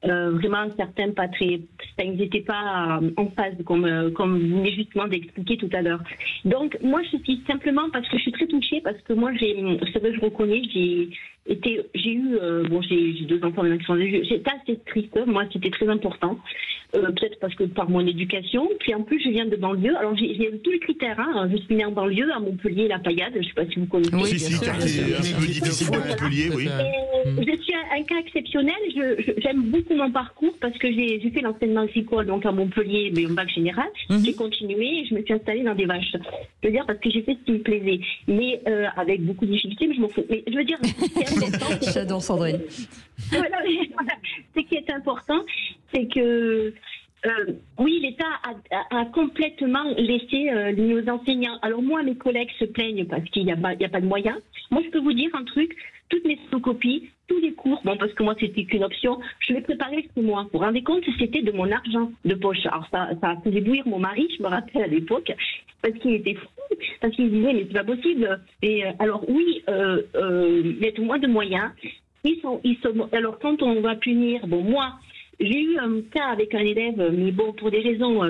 S17: vraiment certains pas très... Ils n'étaient pas en phase, comme vous venez justement d'expliquer tout à l'heure. Donc moi je suis simplement, parce que je suis très touchée, parce que moi c'est vrai que je reconnais, j'ai eu 2 enfants maintenant qui sont vieux. J'étais assez triste, moi c'était très important. Peut-être parce que par mon éducation, puis en plus je viens de banlieue, alors j'ai tous les critères, hein. Je suis née en banlieue, à Montpellier, La Payade, je ne sais pas si vous connaissez.
S3: Oui, quartier un peu difficile de Montpellier, oui.
S17: Je suis un cas exceptionnel, j'aime beaucoup mon parcours parce que j'ai fait l'enseignement agricole donc à Montpellier, mais en bac général, j'ai continué et je me suis installée dans des vaches. Je veux dire, parce que j'ai fait ce qui me plaisait, mais avec beaucoup de difficultés, mais je m'en fous. Mais je veux dire, c'est important.
S2: J'adore Sandrine.
S17: Ce qui est important, c'est que Oui, l'État a complètement laissé nos enseignants. Alors moi, mes collègues se plaignent parce qu'il n'y a pas de moyens. Moi, je peux vous dire un truc, toutes mes photocopies, tous les cours, bon, parce que moi, c'était qu'une option, je les préparais chez moi. Vous vous rendez compte, c'était de mon argent de poche. Alors ça a fait bouillir mon mari, je me rappelle à l'époque, parce qu'il était fou, parce qu'il disait, mais c'est pas possible. Et alors oui, mettre moins de moyens. Alors quand on va punir, bon, moi, j'ai eu un cas avec un élève, mais bon, pour des raisons,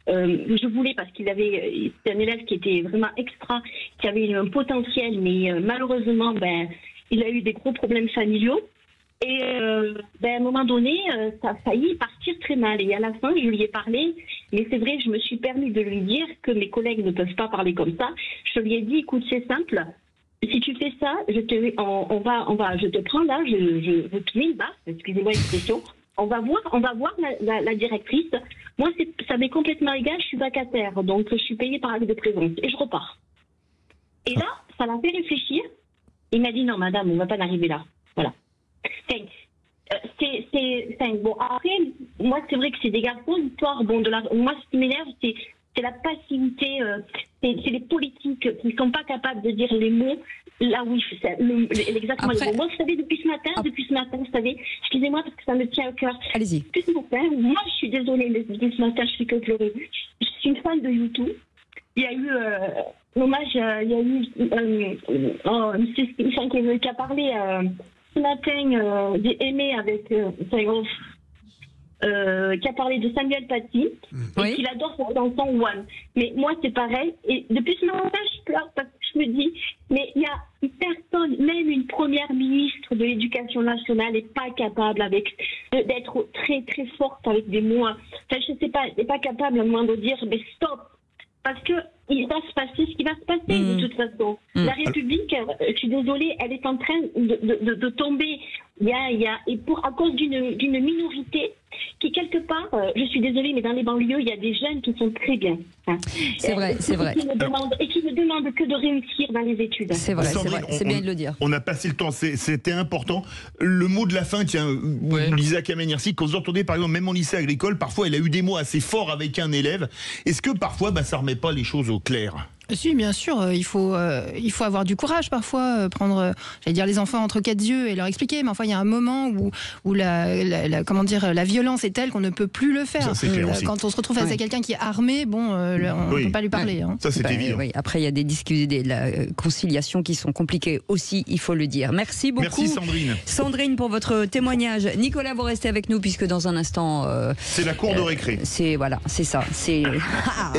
S17: je voulais parce c'était un élève qui était vraiment extra, qui avait un potentiel, mais malheureusement, il a eu des gros problèmes familiaux. Et à un moment donné, ça a failli partir très mal. Et à la fin, je lui ai parlé, mais c'est vrai, je me suis permis de lui dire que mes collègues ne peuvent pas parler comme ça. Je lui ai dit, écoute, c'est simple. Si tu fais ça, je te prends là, je te mets une baffe, excusez-moi l'expression. On va voir la directrice. Moi, ça m'est complètement égal, je suis vacataire, donc je suis payée par acte de présence et je repars. Et là, ça l'a fait réfléchir. Il m'a dit non, madame, on ne va pas en arriver là. Voilà. Bon, après, moi, c'est vrai que c'est des garçons, l'histoire. Bon, moi, ce qui m'énerve, c'est la passivité, c'est les politiques qui ne sont pas capables de dire les mots là où exactement les mots. Moi, vous savez, depuis ce matin, vous savez, excusez-moi parce que ça me tient au cœur.
S2: Allez-y.
S17: Depuis ce matin, moi, je suis désolée, mais depuis ce matin, je fais que pleurer. Je suis une fan de YouTube. Il y a eu l'hommage, il y a eu M. qui a parlé ce matin d'Aimé avec qui a parlé de Samuel Paty et qu'il adore cette chanson One. Mais moi, c'est pareil. Et depuis ce matin, je pleure parce que je me dis, mais il y a personne, même une première ministre de l'Éducation nationale n'est pas capable d'être très très forte avec des mots. Enfin, je sais pas, n'est pas capable à un moment de dire, mais stop. Parce que il va se passer ce qui va se passer de toute façon. La République, je suis désolée, elle est en train de tomber. À cause d'une minorité qui quelque part, je suis désolée, mais dans les banlieues, il y a des jeunes qui sont très bien. Hein.
S2: C'est vrai.
S17: Et qui ne demandent que de réussir dans les études.
S2: C'est vrai, c'est bien de le dire.
S3: On a passé le temps, c'était important. Le mot de la fin, tiens, Lisa Kamen-Hirsi, quand vous entendez par exemple, même en lycée agricole, parfois elle a eu des mots assez forts avec un élève. Est-ce que parfois, ça remet pas les choses au clair ?
S5: Si, bien sûr, il faut avoir du courage parfois, prendre, les enfants entre quatre yeux et leur expliquer. Mais enfin, il y a un moment où la violence est telle qu'on ne peut plus le faire.
S3: Ça, clair aussi.
S5: Quand on se retrouve face à quelqu'un qui est armé, on ne peut pas lui parler. Hein.
S3: Ça, c'est évident.
S2: Oui. Après, il y a des la conciliation qui sont compliquées aussi, il faut le dire. Merci beaucoup.
S3: Merci Sandrine.
S2: Sandrine pour votre témoignage. Nicolas, vous restez avec nous puisque dans un instant...
S3: c'est la cour de récré.
S2: C'est ça. Et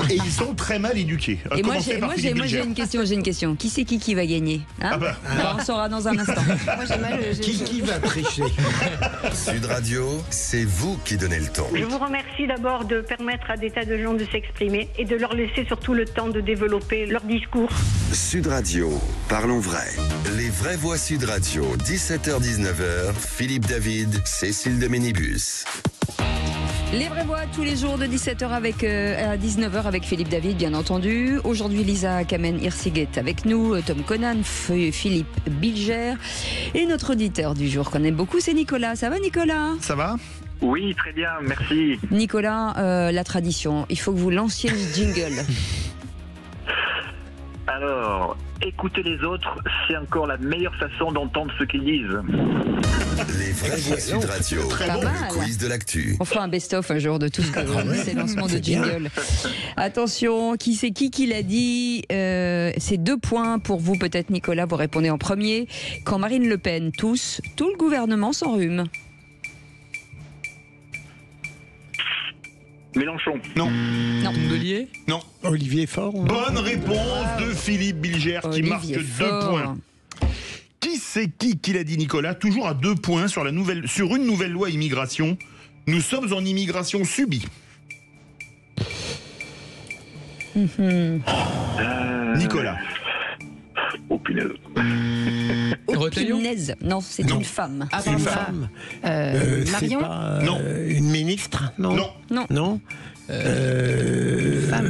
S3: ils sont très mal éduqués.
S2: Et moi, j'ai une question. Qui c'est qui va gagner, hein? On saura dans un instant.
S4: Qui va tricher?
S1: Sud Radio, c'est vous qui donnez le ton.
S18: Je vous remercie d'abord de permettre à des tas de gens de s'exprimer et de leur laisser surtout le temps de développer leur discours.
S1: Sud Radio, parlons vrai. Les vraies voix Sud Radio, 17h-19h, Philippe David, Cécile de Ménibus.
S2: Les vraies voix tous les jours de 17h à 19h avec Philippe David, bien entendu. Aujourd'hui, Lisa Kamen-Hirsi avec nous, Tom Conan, Philippe Bilger et notre auditeur du jour qu'on aime beaucoup, c'est Nicolas. Ça va, Nicolas?
S3: Ça va?
S7: Oui, très bien, merci.
S2: Nicolas, la tradition, il faut que vous lanciez le jingle.
S7: Alors, écouter les autres, c'est encore la meilleure façon d'entendre ce qu'ils disent.
S1: Les vraies voix Sud Radio, le quiz de l'actu.
S2: On fera un best-of un jour de tout ce que c'est lancement de jingle. Attention, qui l'a dit? C'est 2 points pour vous, peut-être, Nicolas, vous répondez en premier. Quand Marine Le Pen tousse, tout le gouvernement s'enrhume.
S7: Mélenchon.
S3: Non.
S8: Tondelier.
S3: Non.
S4: Olivier Faure.
S3: Bonne réponse de Philippe Bilger qui marque 2 points. Qui c'est qui l'a dit, Nicolas? Toujours à 2 points sur une nouvelle loi immigration. Nous sommes en immigration subie. Nicolas.
S7: Oh punaise.
S2: Punaise. Non, c'est une femme.
S3: C'est une femme.
S5: Marion.
S3: Non.
S4: Une ministre? Non.
S2: Non.
S4: C'est pas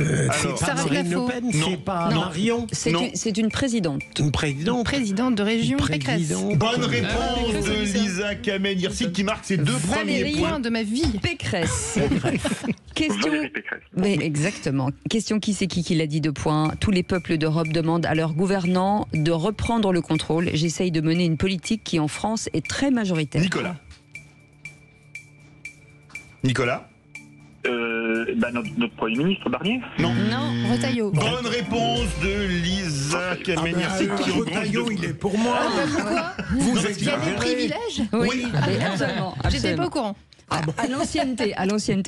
S4: Marine Le Pen, c'est pas Marion.
S2: C'est une présidente.
S4: Une présidente.
S5: Présidente de région Pécresse.
S3: Bonne réponse de Lisa Kamen-Hirsig qui marque ses 2 premiers points
S5: de ma vie.
S2: Pécresse. Question. Mais exactement. Question qui c'est qui l'a dit 2 points. Tous les peuples d'Europe demandent à leurs gouvernants de reprendre le contrôle. J'essaye de mener une politique qui en France est très majoritaire.
S3: Nicolas
S7: notre Premier ministre Barnier.
S3: Non,
S5: Retailleau.
S3: Bonne réponse de Lisa Kamen-Hirsig qui
S4: Retailleau, il est pour moi.
S5: Vous avez des privilèges?
S2: Oui, absolument.
S5: J'étais pas au courant.
S2: À l'ancienneté.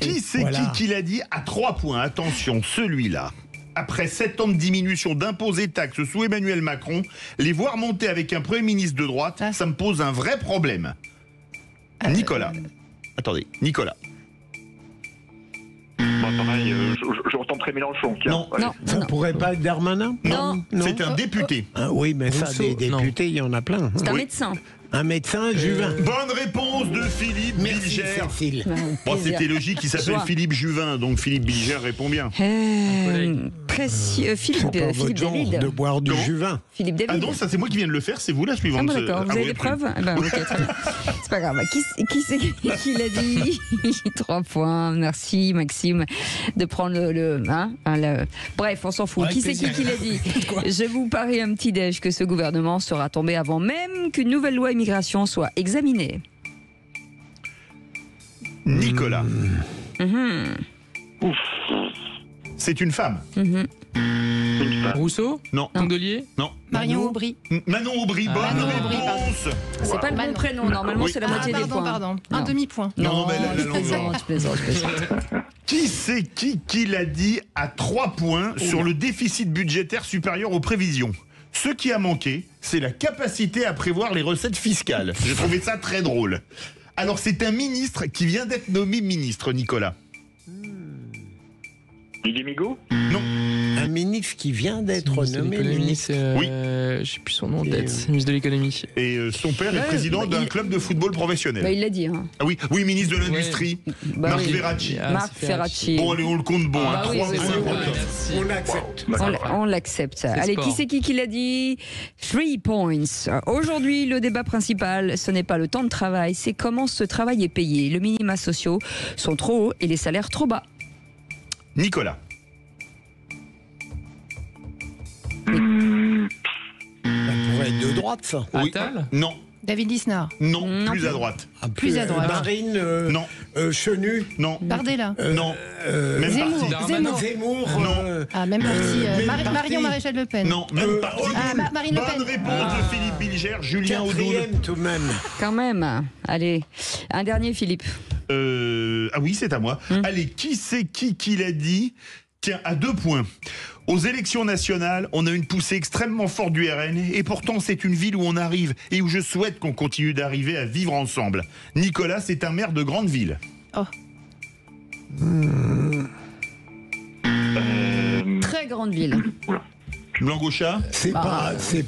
S3: Qui c'est qui l'a dit à 3 points? Attention, celui-là. Après 7 ans de diminution d'impôts et taxes sous Emmanuel Macron, les voir monter avec un Premier ministre de droite, ça me pose un vrai problème. Nicolas. Attendez, Nicolas.
S7: Pareil, je retenterai Mélenchon.
S3: Non,
S4: ça pourrait pas être Darmanin?
S3: Non. C'est un député.
S4: Oui, mais ça, des députés, il y en a plein.
S2: C'est un médecin.
S4: Un médecin, Juvin.
S3: Bonne réponse de Philippe Bilger.
S4: Cécile.
S3: Bon, c'était logique, il s'appelle Philippe Juvin, donc Philippe Bilger répond bien.
S2: Philippe David.
S4: De boire du Juvin.
S2: Philippe David.
S3: Ah non, ça c'est moi qui viens de le faire, c'est vous la suivante.
S2: Ah bon, d'accord, vous avez des preuves? Ok, très bien. C'est pas grave. Qui c'est qui l'a dit? 3 points. Merci Maxime de prendre le Bref, on s'en fout. Qui c'est qui l'a dit? Je vous parie un petit déj que ce gouvernement sera tombé avant même qu'une nouvelle loi immigration soit examinée.
S3: Nicolas. C'est une femme.
S8: Rousseau?
S3: Non.
S8: Tondelier?
S3: Non.
S5: Marion Aubry.
S3: Manon Aubry, bonne réponse.
S2: C'est pas le bon prénom, normalement c'est la moitié des points.
S5: Pardon, un demi-point.
S3: Non, mais
S2: je plaisante.
S3: Qui c'est qui l'a dit à 3 points sur le déficit budgétaire supérieur aux prévisions? Ce qui a manqué, c'est la capacité à prévoir les recettes fiscales. J'ai trouvé ça très drôle. Alors, c'est un ministre qui vient d'être nommé ministre, Nicolas.
S7: Didier Migaud?
S3: Non.
S4: Un ministre qui vient d'être nommé ministre.
S8: Oui. Je sais plus son nom de tête. Ministre de l'économie.
S3: Et son père est président d'un club de football professionnel.
S2: Il l'a dit. Hein.
S3: Ah oui, ministre de l'industrie. Marc Ferracci.
S2: Marc Ferracci.
S3: Bon, allez, on le compte bon. À 3 points.
S4: On l'accepte.
S2: On l'accepte. Allez, qui c'est qui l'a dit? 3 points. Aujourd'hui, le débat principal, ce n'est pas le temps de travail, c'est comment ce travail est payé. Le minima sociaux sont trop hauts et les salaires trop bas.
S3: Nicolas.
S4: Ça pourrait être de droite, ça.
S3: Oui. Non.
S5: David Lisnard.
S3: Non, plus à droite.
S5: Plus à droite.
S4: Marine.
S3: Non.
S4: Chenu.
S3: Non.
S5: Bardella.
S3: Non. Même parti.
S5: Zemmour.
S3: Non.
S5: Même parti. Marion Maréchal Le Pen.
S3: Non, même parti.
S5: Marine Le Pen.
S3: Bonne réponse de Philippe Bilger, Julien Audoul.
S4: Tout de même.
S2: Quand même. Allez, un dernier, Philippe.
S3: Ah oui, c'est à moi. Allez, qui c'est qui l'a dit? Tiens, à 2 points. Aux élections nationales, on a une poussée extrêmement forte du RN et pourtant c'est une ville où on arrive et où je souhaite qu'on continue d'arriver à vivre ensemble. Nicolas, c'est un maire de grande ville.
S5: Oh.
S2: Très grande ville.
S3: Blanc-Gauchat?
S4: C'est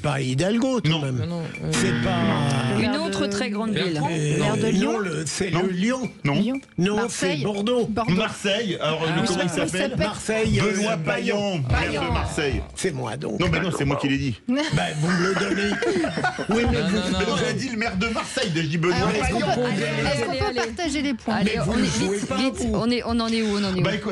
S4: pas Hidalgo, tout de même. C'est pas...
S2: Une autre très grande ville.
S5: Maire de Lyon.
S4: C'est le Lyon. Non, c'est Bordeaux.
S3: Marseille. Alors, comment il s'appelle?
S4: Marseille.
S3: Benoît Payan, maire de Marseille.
S4: C'est moi, donc.
S3: Non, mais non, c'est moi qui l'ai dit.
S4: Vous me le donnez. Oui, mais
S3: vous avez dit le maire de Marseille. Je dis Benoît Payan.
S5: Est-ce qu'on peut partager les points?
S2: Allez, vite. On en est où?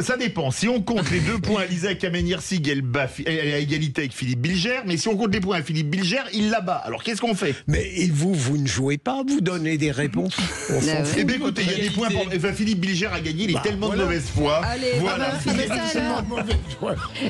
S3: Ça dépend. Si on compte les 2 points à Lisa Kamen-Hirsig, elle est à égalité avec Philippe Bilger, mais si on compte les points à Philippe Bilger, il la bat. Alors qu'est-ce qu'on fait?
S4: Mais vous ne jouez pas, vous donnez des réponses.
S3: Eh bien écoutez, il y a des points pour... Philippe Bilger a gagné, il est tellement de mauvaise foi.
S2: Allez, voilà.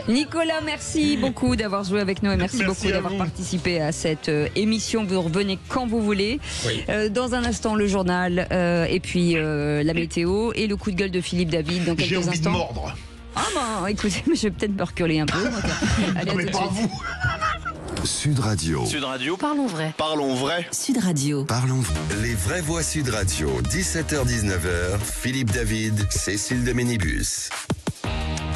S2: Nicolas, merci beaucoup d'avoir joué avec nous et merci beaucoup d'avoir participé à cette émission. Vous revenez quand vous voulez. Oui. Dans un instant, le journal et puis la météo et le coup de gueule de Philippe David dans quelques instants.
S3: J'ai envie de mordre.
S2: Ah ben, écoutez, je vais peut-être me reculer un peu. Allez,
S3: non, mais pas vous.
S1: Sud Radio.
S12: Sud Radio. Parlons vrai.
S1: Parlons vrai.
S12: Sud Radio.
S1: Parlons vrai. Les vraies voix Sud Radio. 17h-19h. Philippe David, Cécile de Ménibus.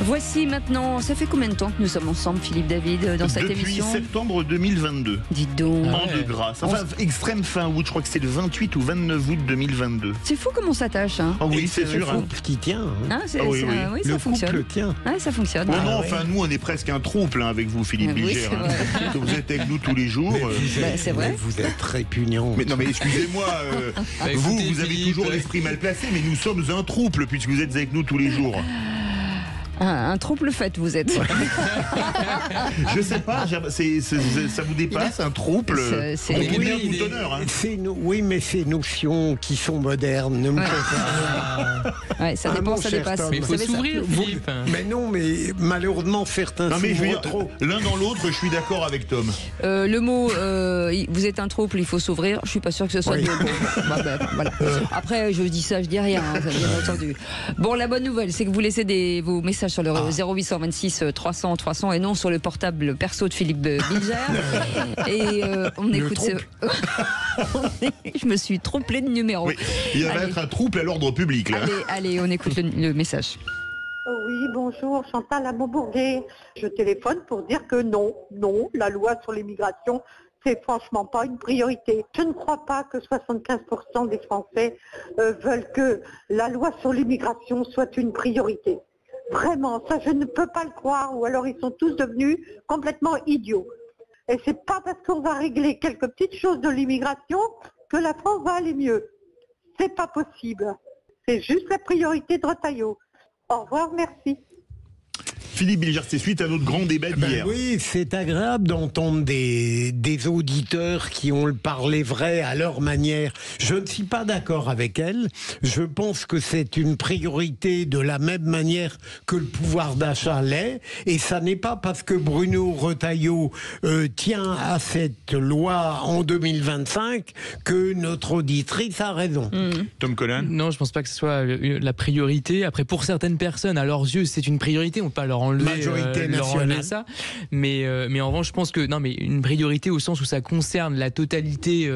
S2: Voici maintenant, ça fait combien de temps que nous sommes ensemble, Philippe David, dans cette émission ?
S3: Depuis septembre 2022.
S2: Dites donc.
S3: An de grâce. Enfin, extrême fin août, je crois que c'est le 28 ou 29 août 2022.
S2: C'est fou comment ça tâche. Hein.
S3: Oh oui, c'est sûr.
S4: Le couple qui tient.
S2: Ah,
S3: oui, oui.
S2: Oui,
S4: le
S2: ça fonctionne.
S4: couple tient.
S2: Ouais, ça fonctionne.
S3: Oh non, enfin, nous, on est presque un trouble avec vous, Philippe Bilger. Vous êtes avec nous tous les jours.
S2: C'est vrai.
S4: Vous êtes répugnant.
S3: Mais non, mais excusez-moi, vous avez toujours l'esprit mal placé, mais nous sommes un trouble puisque vous êtes avec nous tous les jours.
S2: Un trouble fait, vous êtes.
S3: Je sais pas, ça vous dépasse, un trouble.
S2: C'est
S3: bien tout honneur.
S4: Oui, mais ces notions qui sont modernes ne me
S2: Ouais, ça dépend, ça dépasse.
S8: Mais il faut s'ouvrir, Philippe.
S4: Mais non, mais malheureusement, certains s'ouvrent trop.
S3: L'un dans l'autre, je suis d'accord avec Tom.
S2: Le mot, vous êtes un trouble, il faut s'ouvrir. Je suis pas sûr que ce soit le bon. Voilà. Après, je dis ça, je dis rien, hein, bien entendu. Bon, la bonne nouvelle, c'est que vous laissez vos messages sur le 0826 300 300 et non sur le portable perso de Philippe Bilger. Et on écoute je me suis trompée de numéro.
S3: Oui, il va être un trouble à l'ordre public là.
S2: Allez, on écoute le message.
S19: Oui, bonjour, Chantal à Montbourguet. Je téléphone pour dire que non, la loi sur l'immigration, c'est franchement pas une priorité. Je ne crois pas que 75% des Français veulent que la loi sur l'immigration soit une priorité. Vraiment, ça je ne peux pas le croire, ou alors ils sont tous devenus complètement idiots. Et c'est pas parce qu'on va régler quelques petites choses de l'immigration que la France va aller mieux. C'est pas possible. C'est juste la priorité de Retailleau. Au revoir, merci.
S3: Philippe Bilger, c'est suite à notre grand débat d'hier.
S4: Oui, c'est agréable d'entendre des auditeurs qui ont parlé vrai à leur manière. Je ne suis pas d'accord avec elle. Je pense que c'est une priorité de la même manière que le pouvoir d'achat l'est. Et ça n'est pas parce que Bruno Retailleau tient à cette loi en 2025 que notre auditrice a raison.
S3: Tom Collan ?
S8: Non, je ne pense pas que ce soit la priorité. Après, pour certaines personnes, à leurs yeux, c'est une priorité. On ne peut pas leur enlever ça, mais en revanche, je pense que une priorité au sens où ça concerne la totalité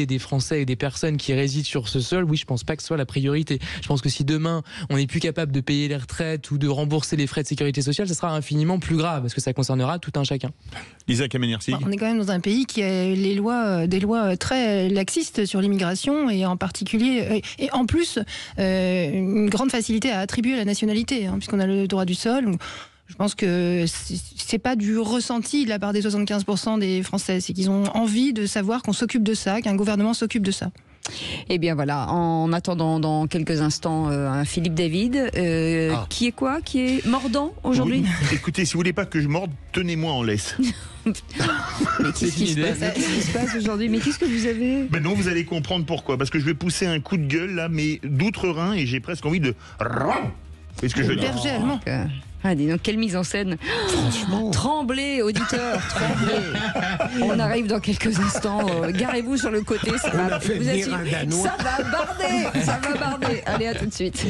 S8: des Français et des personnes qui résident sur ce sol. Oui, je pense pas que ce soit la priorité. Je pense que si demain on n'est plus capable de payer les retraites ou de rembourser les frais de sécurité sociale, ça sera infiniment plus grave parce que ça concernera tout un chacun.
S3: Lisa Kamenersi.
S5: On est quand même dans un pays qui a des lois très laxistes sur l'immigration et en particulier et en plus une grande facilité à attribuer la nationalité puisqu'on a le droit du sol. Je pense que c'est pas du ressenti de la part des 75% des Français, c'est qu'ils ont envie de savoir qu'on s'occupe de ça, qu'un gouvernement s'occupe de ça.
S2: Eh bien voilà, en attendant dans quelques instants un Philippe David, qui est mordant aujourd'hui.
S3: Oui. Écoutez, si vous voulez pas que je morde, tenez-moi en laisse.
S2: Mais qu'est-ce qui se passe aujourd'hui ? Mais qu'est-ce que vous avez ?
S3: Ben non, vous allez comprendre pourquoi. Parce que je vais pousser un coup de gueule là, mais d'outre-Rhin, et j'ai presque envie de... Qu'est-ce que je veux dire ?
S5: Berger allemand.
S2: Dis donc, quelle mise en scène.
S4: Franchement.
S2: Tremblez, auditeurs, tremblez. On arrive dans quelques instants. Garez-vous sur le côté. Ça va barder. Allez, à tout de suite.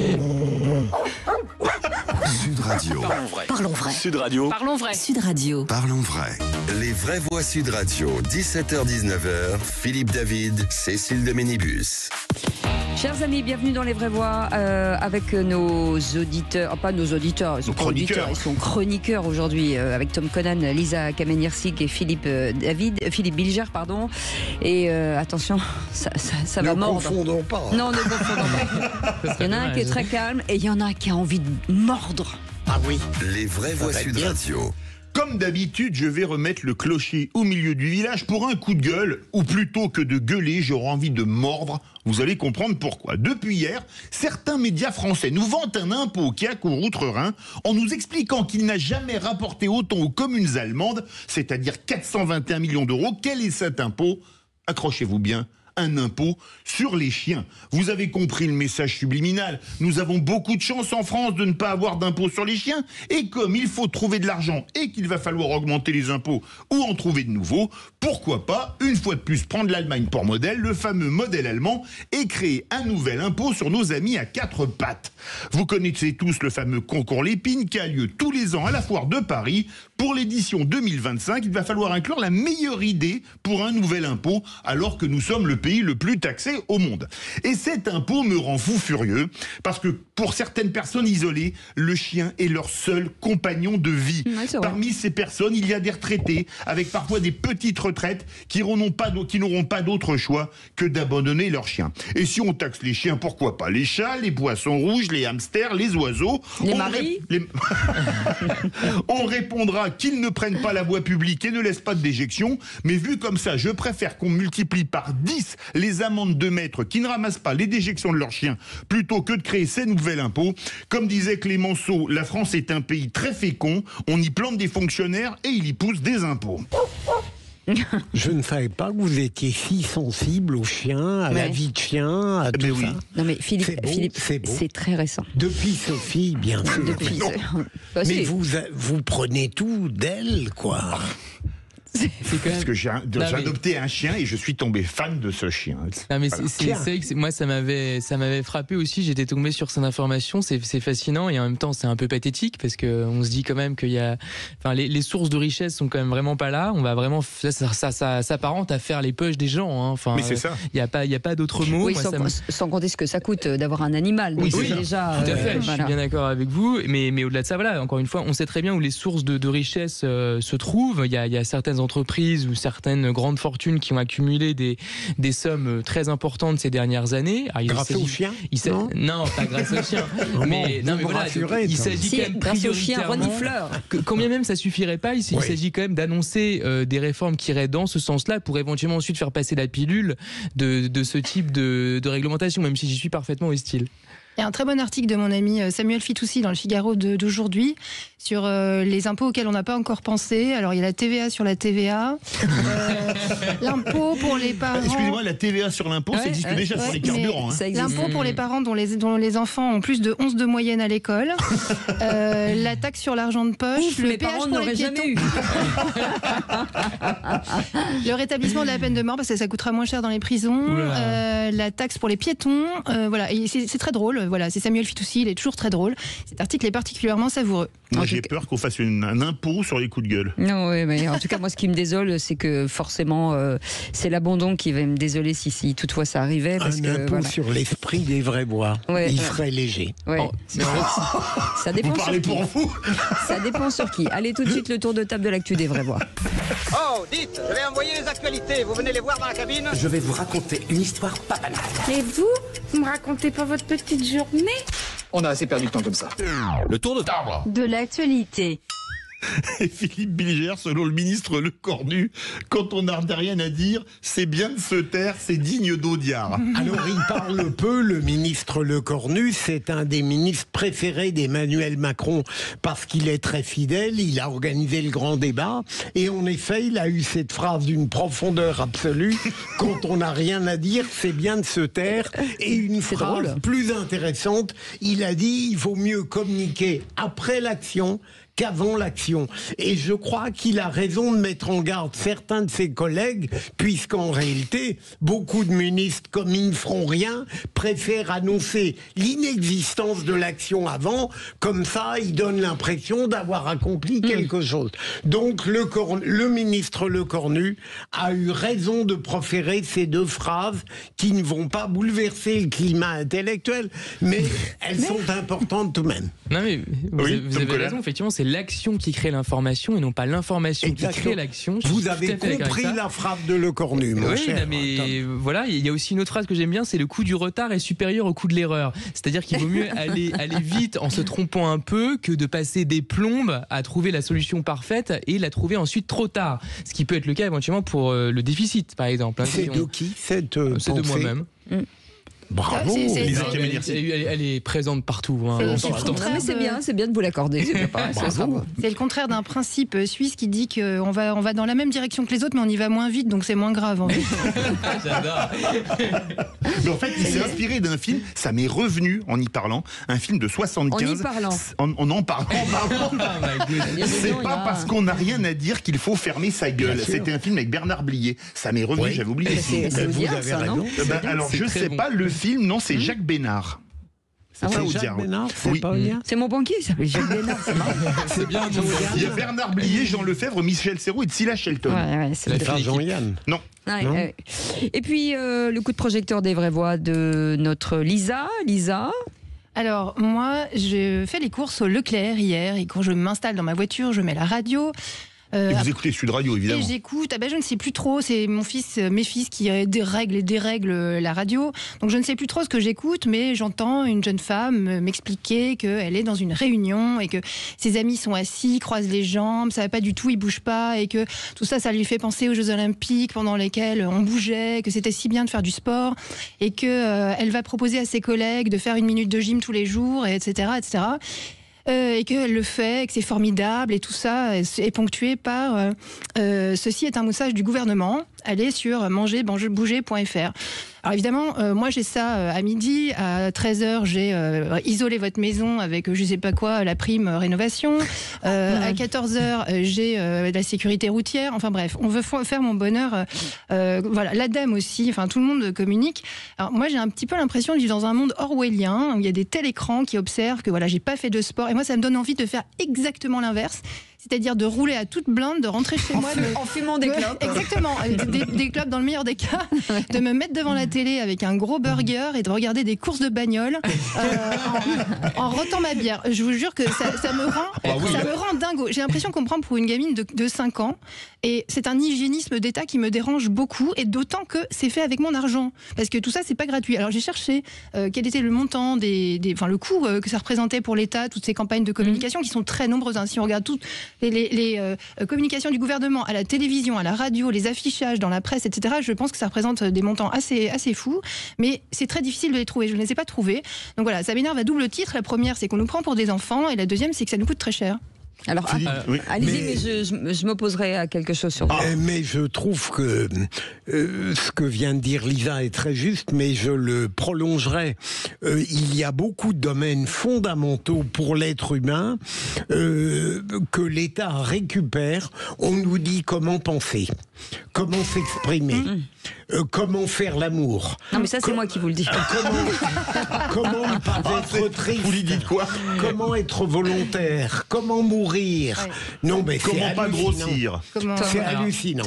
S1: Sud Radio.
S12: Parlons vrai.
S1: Sud Radio.
S12: Parlons vrai.
S1: Sud Radio. Parlons vrai. Les vraies voix Sud Radio. 17h-19h. Philippe David, Cécile de Ménibus.
S2: Chers amis, bienvenue dans Les Vraies Voix avec nos auditeurs, pas nos auditeurs, ils sont pas auditeurs, ils sont chroniqueurs aujourd'hui avec Tom Conan, Lisa Kameniersik et Philippe Bilger, pardon. Et attention, ça va mordre.
S4: Ne confondons pas.
S2: Non, ne confondons pas. Il y en a un qui est très calme et il y en a un qui a envie de mordre.
S4: Ah oui.
S1: Les Vraies Voix Sud Radio.
S3: Comme d'habitude, je vais remettre le clocher au milieu du village pour un coup de gueule, ou plutôt que de gueuler, j'aurai envie de mordre. Vous allez comprendre pourquoi. Depuis hier, certains médias français nous vantent un impôt qui accourt outre-Rhin en nous expliquant qu'il n'a jamais rapporté autant aux communes allemandes, c'est-à-dire 421 millions d'euros. Quel est cet impôt ? Accrochez-vous bien. Un impôt sur les chiens. Vous avez compris le message subliminal. Nous avons beaucoup de chance en France de ne pas avoir d'impôt sur les chiens. Et comme il faut trouver de l'argent et qu'il va falloir augmenter les impôts ou en trouver de nouveaux, pourquoi pas, une fois de plus, prendre l'Allemagne pour modèle, le fameux modèle allemand, et créer un nouvel impôt sur nos amis à quatre pattes. Vous connaissez tous le fameux concours Lépine qui a lieu tous les ans à la foire de Paris. Pour l'édition 2025, il va falloir inclure la meilleure idée pour un nouvel impôt, alors que nous sommes le pays le plus taxé au monde. Et cet impôt me rend fou furieux, parce que pour certaines personnes isolées, le chien est leur seul compagnon de vie. Parmi ces personnes, il y a des retraités, avec parfois des petites retraites, qui n'auront pas d'autre choix que d'abandonner leur chien. Et si on taxe les chiens, pourquoi pas les chats, les poissons rouges, les hamsters, les oiseaux.
S2: Les maris.
S3: On répondra qu'ils ne prennent pas la voie publique et ne laissent pas de déjection, mais vu comme ça, je préfère qu'on multiplie par 10 les amendes de maîtres qui ne ramassent pas les déjections de leurs chiens, plutôt que de créer ces nouveaux impôts. Comme disait Clémenceau, la France est un pays très fécond, on y plante des fonctionnaires et il y pousse des impôts.
S4: Je ne savais pas que vous étiez si sensible aux chiens, à la vie de chien, à tout ça.
S2: Non mais Philippe, c'est très récent.
S4: Depuis Sophie, bien sûr.
S2: Depuis.
S4: Mais vous prenez tout d'elle, quoi.
S3: Parce que j'ai adopté un chien et je suis tombé fan de ce chien.
S8: Non, mais c'est vrai que moi ça m'avait frappé aussi. J'étais tombé sur cette information. C'est fascinant et en même temps c'est un peu pathétique parce que on se dit quand même qu'il y a, enfin les sources de richesse sont quand même vraiment pas là. On va vraiment ça s'apparente à faire les poches des gens. Hein. Enfin,
S3: mais c'est ça.
S8: Il y a pas d'autre mot.
S2: Oui, sans compter ce que ça coûte d'avoir un animal.
S8: Oui,
S2: déjà.
S8: Tout à fait. Je suis bien d'accord avec vous. Mais au-delà de ça, voilà. Encore une fois, on sait très bien où les sources de richesse se trouvent. Il y a certaines entreprises ou certaines grandes fortunes qui ont accumulé des sommes très importantes ces dernières années. Alors,
S4: grâce aux chiens
S8: non, pas grâce aux chiens. mais voilà, il s'agit quand même
S2: grâce aux chiens renifleurs.
S8: Combien même ça suffirait pas, il s'agit quand même d'annoncer des réformes qui iraient dans ce sens-là pour éventuellement ensuite faire passer la pilule de ce type de réglementation, même si j'y suis parfaitement hostile.
S5: Il y a un très bon article de mon ami Samuel Fitoussi dans le Figaro d'aujourd'hui sur les impôts auxquels on n'a pas encore pensé. Alors il y a la TVA sur la TVA, l'impôt pour les parents.
S3: Excusez-moi, la TVA sur l'impôt, ça existe déjà sur les carburants. Hein.
S5: L'impôt pour les parents dont les enfants ont plus de 11 de moyenne à l'école, la taxe sur l'argent de poche, le péage pour les piétons. Jamais eu. Le rétablissement de la peine de mort parce que ça coûtera moins cher dans les prisons, la taxe pour les piétons, voilà. Et c'est très drôle. Voilà, c'est Samuel Fitoussi, il est toujours très drôle. Cet article est particulièrement savoureux.
S3: Moi, j'ai peur qu'on fasse un impôt sur les coups de gueule.
S2: Non, oui, mais en tout cas, moi, ce qui me désole, c'est que forcément, c'est l'abandon qui va me désoler si toutefois ça arrivait. Parce
S4: un impôt sur l'esprit des vrais bois. Il serait léger.
S2: Ouais. Ça dépend sur qui. Ça dépend sur qui. Allez, tout de suite, le tour de table de l'actu des vrais bois.
S20: Oh, dites, je vais envoyer les actualités. Vous venez les voir dans la cabine?
S21: Je vais vous raconter une histoire pas banale.
S22: Et vous me racontez pas votre petite journée?
S21: On a assez perdu de temps comme ça. Le tour de table
S22: de l'actualité.
S3: Et Philippe Bilger, selon le ministre Lecornu, quand on n'a rien à dire, c'est bien de se taire, c'est digne d'Audiard.
S4: Alors il parle peu, le ministre Lecornu, c'est un des ministres préférés d'Emmanuel Macron parce qu'il est très fidèle, il a organisé le grand débat et en effet il a eu cette phrase d'une profondeur absolue, quand on n'a rien à dire, c'est bien de se taire, et une phrase plus intéressante, il a dit il vaut mieux communiquer après l'action qu'avant l'action. Et je crois qu'il a raison de mettre en garde certains de ses collègues, puisqu'en réalité, beaucoup de ministres, comme ils ne feront rien, préfèrent annoncer l'inexistence de l'action avant, comme ça, ils donnent l'impression d'avoir accompli quelque chose. Donc, le ministre Lecornu a eu raison de proférer ces deux phrases qui ne vont pas bouleverser le climat intellectuel, mais elles sont importantes tout de même.
S8: Non mais vous avez raison, effectivement, c'est l'action qui crée l'information et non pas l'information qui crée l'action.
S4: Vous avez compris la phrase de Lecornu, mon cher.
S8: Mais voilà, il y a aussi une autre phrase que j'aime bien, c'est le coût du retard est supérieur au coût de l'erreur. C'est-à-dire qu'il vaut mieux aller vite en se trompant un peu que de passer des plombes à trouver la solution parfaite et la trouver ensuite trop tard. Ce qui peut être le cas éventuellement pour le déficit, par exemple.
S4: C'est de qui cette pensée?
S8: C'est de moi-même.
S4: Bravo.
S8: Elle est présente partout. Hein,
S2: c'est bien de vous l'accorder.
S5: C'est le contraire d'un principe suisse qui dit qu'on va dans la même direction que les autres, mais on y va moins vite, donc c'est moins grave. En fait.
S8: J'adore.
S3: Mais en fait, il s'est inspiré d'un film, ça m'est revenu en y parlant, un film de 75. En en parlant. C'est pas parce qu'on n'a rien à dire qu'il faut fermer sa gueule. C'était un film avec Bernard Blier. Ça m'est revenu, j'avais oublié.
S2: Vous avez raison.
S3: Alors, je sais pas, le film, non, c'est Jacques Bénard. C'est ça,
S4: Jacques Bénard,
S3: oui.
S4: pas bien.
S2: C'est mon banquier, il s'appelle Jacques Bénard, c'est marrant.
S8: C'est bien.
S3: Il y a Bernard Blier, Jean Lefebvre, Michel Serrault et Tsila Shelton.
S2: C'est
S4: pas Jean-Yann.
S3: Non.
S2: Ouais. Et puis, le coup de projecteur des vraies voix de notre Lisa. Lisa.
S5: Alors, moi, je fais les courses au Leclerc hier, et quand je m'installe dans ma voiture, je mets la radio.
S3: Et vous écoutez Sud Radio, évidemment.
S5: Et j'écoute, je ne sais plus trop, c'est mes fils qui dérèglent la radio. Donc je ne sais plus trop ce que j'écoute, mais j'entends une jeune femme m'expliquer qu'elle est dans une réunion et que ses amis sont assis, croisent les jambes, ça va pas du tout, ils bougent pas, et que tout ça, ça lui fait penser aux Jeux Olympiques pendant lesquels on bougeait, que c'était si bien de faire du sport, et que elle va proposer à ses collègues de faire 1 minute de gym tous les jours, etc., etc. Et qu'elle le fait, et que c'est formidable, et tout ça est ponctué par ceci est un message du gouvernement. Allez sur mangerbouger.fr. Alors évidemment, moi j'ai ça à midi, à 13h j'ai isolé votre maison avec je sais pas quoi, la prime rénovation, à 14h j'ai la sécurité routière, enfin bref, on veut faire mon bonheur, voilà, l'ADEME aussi, enfin tout le monde communique. Alors moi j'ai un petit peu l'impression de vivre dans un monde orwellien où il y a des tels écrans qui observent que voilà, j'ai pas fait de sport, et moi ça me donne envie de faire exactement l'inverse. C'est-à-dire de rouler à toute blinde, de rentrer chez moi...
S2: En fumant des clopes.
S5: Exactement, des clopes dans le meilleur des cas, de me mettre devant la télé avec un gros burger et de regarder des courses de bagnole en rotant ma bière. Je vous jure que ça me rend dingo. J'ai l'impression qu'on me prend pour une gamine de 5 ans, et c'est un hygiénisme d'État qui me dérange beaucoup, et d'autant que c'est fait avec mon argent. Parce que tout ça, c'est pas gratuit. Alors j'ai cherché quel était le montant, le coût que ça représentait pour l'État, toutes ces campagnes de communication qui sont très nombreuses. Si on regarde toutes les communications du gouvernement à la télévision, à la radio, les affichages dans la presse, etc., je pense que ça représente des montants assez fous, mais c'est très difficile de les trouver. Je ne les ai pas trouvés. Donc voilà, ça m'énerve à double titre. La première, c'est qu'on nous prend pour des enfants, et la deuxième, c'est que ça nous coûte très cher.
S2: Alors, allez-y, mais je m'opposerai à quelque chose sur ça.
S4: Mais je trouve que ce que vient de dire Lisa est très juste, mais je le prolongerai. Il y a beaucoup de domaines fondamentaux pour l'être humain que l'État récupère. On nous dit comment penser, comment s'exprimer, comment faire l'amour.
S2: Non, mais ça, c'est moi qui vous le dis.
S4: Comment ne pas être triste.
S3: Vous lui dites quoi?
S4: Comment être volontaire, comment mourir. Non, mais
S3: comment pas grossir.
S4: C'est hallucinant.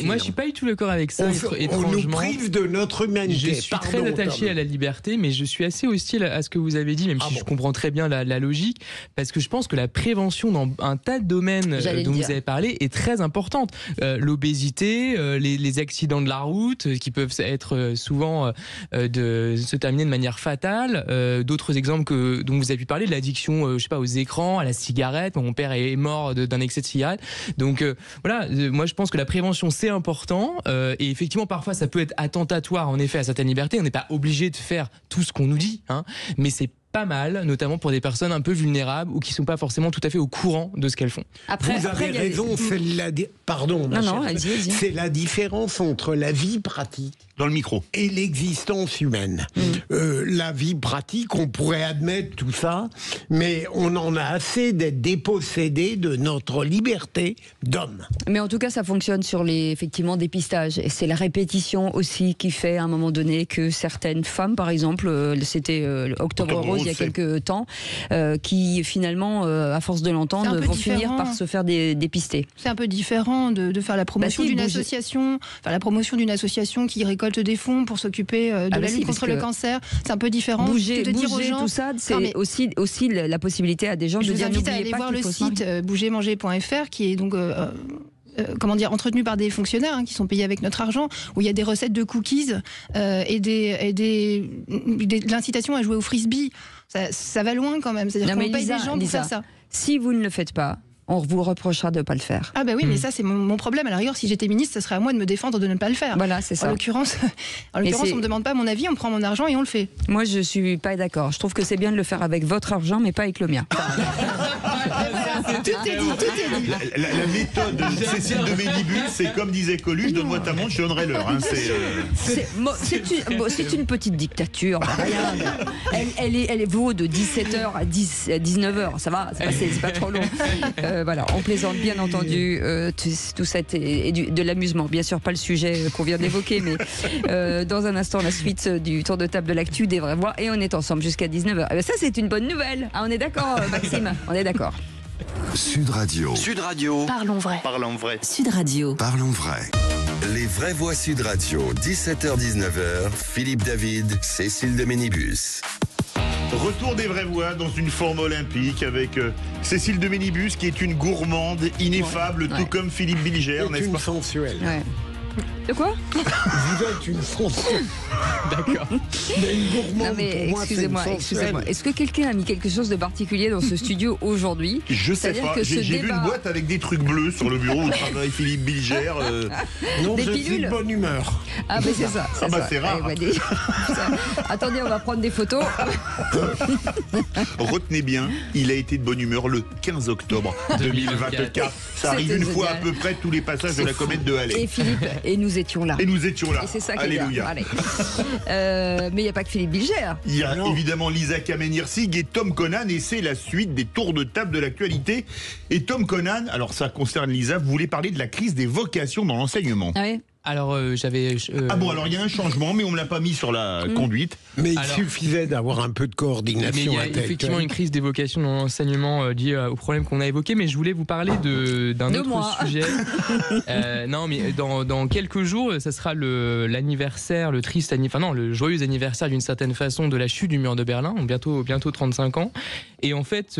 S8: Moi, je suis pas du tout d'accord avec ça.
S4: On nous prive de notre humanité.
S8: Je suis très attaché à la liberté, mais je suis assez hostile à ce que vous avez dit, même si je comprends très bien la logique, parce que je pense que la prévention dans un tas de domaines dont vous avez parlé est très importante. L'obésité, les accidents de la route, qui peuvent être souvent se terminer de manière fatale. D'autres exemples dont vous avez pu parler, de l'addiction, je sais pas, aux écrans, à la cigarette. Mon père est mort d'un excès de cigarette. Donc voilà, moi je pense que la prévention c'est important, et effectivement parfois ça peut être attentatoire en effet à certaines libertés. On n'est pas obligé de faire tout ce qu'on nous dit, mais c'est pas mal, notamment pour des personnes un peu vulnérables ou qui ne sont pas forcément tout à fait au courant de ce qu'elles font.
S4: Vous avez raison, c'est la différence entre la vie pratique
S3: dans le micro
S4: et l'existence humaine. La vie pratique, on pourrait admettre tout ça, mais on en a assez d'être dépossédé de notre liberté d'homme.
S2: Mais en tout cas, ça fonctionne sur les effectivement dépistages. Et c'est la répétition aussi qui fait à un moment donné que certaines femmes, par exemple, c'était Octobre Rose il y a quelques temps, qui finalement, à force de l'entendre, vont finir par se faire dépister.
S5: C'est un peu différent de faire la promotion d'une association, la promotion d'une association qui récolte des fonds pour s'occuper de la lutte contre le cancer. C'est un peu différent.
S2: Bouger aux gens, tout ça, c'est aussi la possibilité à des gens de dire n'oubliez pas. Je vous invite à aller
S5: voir le site bougermanger.fr, qui est donc entretenu par des fonctionnaires qui sont payés avec notre argent, où il y a des recettes de cookies et de l'incitation à jouer au frisbee. Ça va loin quand même. C'est-à-dire qu'on paye des gens pour faire ça.
S2: Si vous ne le faites pas, on vous reprochera de ne pas le faire.
S5: Ah bah oui, mais ça c'est mon problème. À la rigueur, si j'étais ministre, ce serait à moi de me défendre de ne pas le faire.
S2: Voilà, c'est ça.
S5: En l'occurrence, on me demande pas mon avis, on prend mon argent et on le fait.
S2: Moi, je suis pas d'accord. Je trouve que c'est bien de le faire avec votre argent, mais pas avec le mien.
S5: Tout est dit.
S3: La méthode de Cécile de Ménibus, c'est comme disait Coluche, donne-moi ta montre, je donnerai l'heure. Hein,
S2: c'est une petite dictature. Rien. Elle vaut de 17h à 19h. Ça va, c'est pas trop long. Voilà, on plaisante bien entendu. Tout ça est de l'amusement. Bien sûr, pas le sujet qu'on vient d'évoquer, mais dans un instant, la suite du tour de table de l'actu des vraies voix. Et on est ensemble jusqu'à 19h. Et ça, c'est une bonne nouvelle. Ah, on est d'accord, Maxime? On est d'accord.
S1: Sud Radio.
S21: Sud Radio.
S22: Parlons vrai.
S3: Parlons vrai.
S22: Sud Radio.
S1: Parlons vrai. Les vraies voix Sud Radio, 17h-19h, Philippe David, Cécile de Ménibus.
S3: Retour des vraies voix dans une forme olympique avec Cécile de Ménibus qui est une gourmande ineffable, tout comme Philippe Bilger, n'est-ce pas?
S4: Sensuelle.
S2: Ouais. De quoi?
S4: Vous êtes une sensuelle.
S8: D'accord.
S4: Mais une gourmande,
S2: non mais
S4: pour moi,
S2: excusez-moi. Est-ce que quelqu'un a mis quelque chose de particulier dans ce studio aujourd'hui?
S3: Je sais pas. J'ai vu une boîte avec des trucs bleus sur le bureau où travaille Philippe Bilger.
S4: Non,
S2: des
S4: je
S2: pilules.
S4: suis de bonne humeur.
S2: Ah mais c'est ça.
S3: C'est rare.
S2: Attendez, on va prendre des photos.
S3: Retenez bien, il a été de bonne humeur le 15 octobre 2024. Ça arrive une fois à peu près tous les passages de la comète de Halley.
S2: Et Philippe, et nous étions là.
S3: Et nous étions là.
S2: Et c'est ça qui est
S3: Alléluia.
S2: bien. Mais il n'y a pas que Philippe Bilger.
S3: Il y a évidemment Lisa Kameniersig et Tom Conan, et c'est la suite des tours de table de l'actualité. Et Tom Conan, alors ça concerne Lisa, vous voulez parler de la crise des vocations dans l'enseignement.
S2: Ah oui.
S8: Alors j'avais...
S3: Ah bon, alors il y a un changement, mais on ne me l'a pas mis sur la conduite.
S4: Mais il suffisait d'avoir un peu de coordination.
S8: Mais il y a effectivement une crise des vocations dans l'enseignement liée au problème qu'on a évoqué, mais je voulais vous parler d'un autre sujet. Non, mais dans quelques jours, ça sera l'anniversaire, le joyeux anniversaire d'une certaine façon de la chute du mur de Berlin, bientôt 35 ans. Et en fait,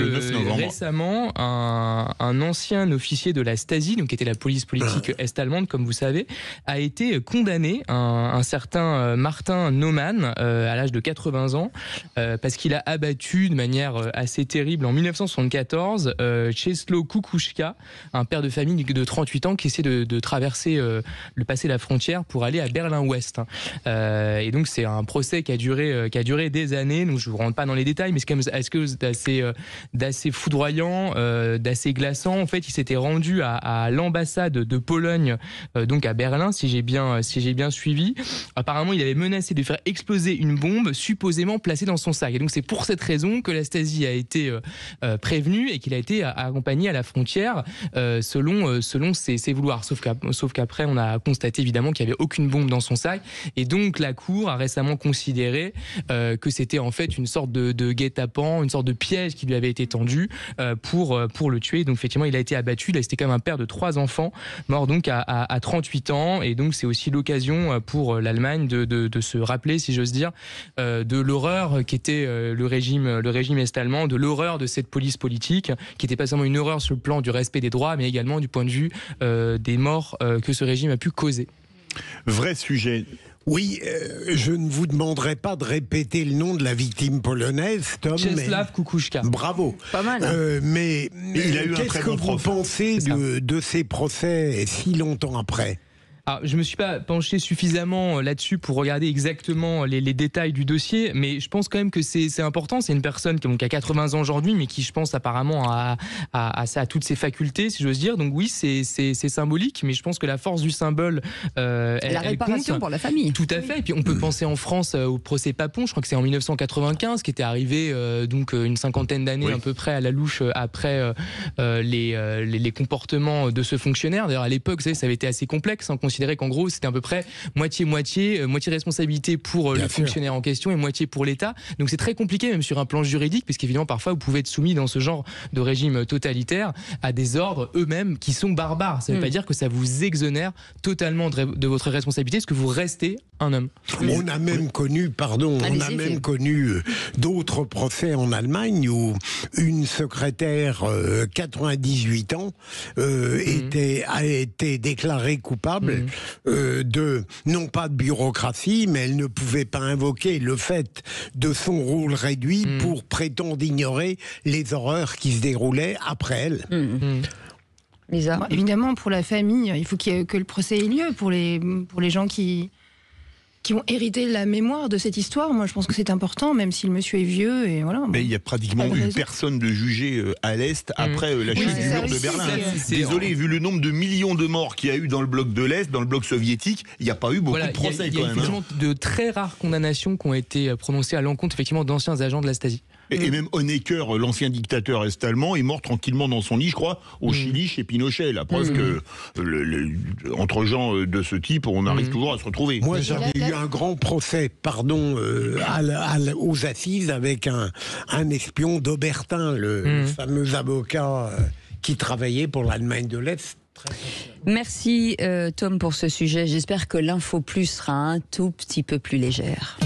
S8: récemment, un ancien officier de la Stasi, donc qui était la police politique est-allemande, comme vous savez, a été condamné, un certain Martin Naumann, à l'âge de 80 ans, parce qu'il a abattu de manière assez terrible en 1974 Czesław Kukuczka, un père de famille de 38 ans qui essaie de traverser, passer la frontière pour aller à Berlin-Ouest. Et donc c'est un procès qui a duré des années, donc je ne vous rentre pas dans les détails, mais c'est quand même d'assez foudroyant, d'assez glaçant. En fait, il s'était rendu à l'ambassade de Pologne, donc à Berlin, si j'ai bien suivi. Apparemment, il avait menacé de faire exploser une bombe supposément placée dans son sac. Et donc c'est pour cette raison que la Stasi a été prévenue et qu'il a été accompagné à la frontière selon ses vouloirs. Sauf qu'après, on a constaté évidemment qu'il n'y avait aucune bombe dans son sac. Et donc la Cour a récemment considéré que c'était en fait une sorte de guet-apens, une sorte de piège qui lui avait été tendu pour le tuer. Donc effectivement, il a été abattu. Là, c'était quand même un père de 3 enfants, mort donc à 38 ans. Et donc c'est aussi l'occasion pour l'Allemagne de se rappeler, si j'ose dire, de l'horreur qu'était le régime est-allemand, de l'horreur de cette police politique, qui n'était pas seulement une horreur sur le plan du respect des droits, mais également du point de vue des morts que ce régime a pu causer.
S3: Vrai sujet.
S4: Oui, je ne vous demanderai pas de répéter le nom de la victime polonaise, Tom.
S8: Czesław Kukuczka.
S4: Bravo.
S2: Pas mal.
S4: Mais
S3: il a eu un très bon
S4: qu'est-ce que vous pensez de ces procès si longtemps après ?
S8: Alors, je me suis pas penché suffisamment là-dessus pour regarder exactement les détails du dossier, mais je pense quand même que c'est important. C'est une personne qui a 80 ans aujourd'hui, mais qui, je pense, apparemment a toutes ses facultés, si j'ose dire. Donc oui, c'est symbolique, mais je pense que la force du symbole,
S2: la réparation
S8: compte.
S2: Pour la famille.
S8: Tout à fait. Et puis on peut penser en France au procès Papon. Je crois que c'est en 1995 qui était arrivé, donc une cinquantaine d'années à peu près à la louche après les comportements de ce fonctionnaire. D'ailleurs, à l'époque, vous savez, ça avait été assez complexe. On considérait qu'en gros, c'était à peu près moitié responsabilité pour le fonctionnaire en question et moitié pour l'État. Donc c'est très compliqué, même sur un plan juridique, parce qu'évidemment, parfois, vous pouvez être soumis dans ce genre de régime totalitaire à des ordres eux-mêmes qui sont barbares. Ça ne veut pas dire que ça vous exonère totalement de votre responsabilité, parce que vous restez un homme.
S4: On a même connu, d'autres procès en Allemagne où une secrétaire 98 ans a été déclarée coupable non pas de bureaucratie, mais elle ne pouvait pas invoquer le fait de son rôle réduit pour prétendre ignorer les horreurs qui se déroulaient après elle.
S2: Lisa.
S5: Bon, évidemment, pour la famille, il faut que le procès ait lieu pour les gens qui qui ont hérité la mémoire de cette histoire. Moi, je pense que c'est important, même si le monsieur est vieux et voilà.
S3: Mais il n'y a pratiquement eu personne de jugé à l'Est après la chute du mur de Berlin. Désolé, vu le nombre de millions de morts qu'il y a eu dans le bloc de l'Est, dans le bloc soviétique, il n'y a pas eu beaucoup de procès quand même.
S8: Il y a effectivement de très rares condamnations qui ont été prononcées à l'encontre effectivement d'anciens agents de la Stasi.
S3: Et même Honecker, l'ancien dictateur est-allemand, est mort tranquillement dans son lit, je crois, au Chili, chez Pinochet. La preuve que entre gens de ce type, on arrive toujours à se retrouver.
S4: Moi, j'avais eu un grand procès, aux assises avec un espion d'Aubertin, le fameux avocat qui travaillait pour l'Allemagne de l'Est.
S2: Merci Tom pour ce sujet. J'espère que l'Info Plus sera un tout petit peu plus légère.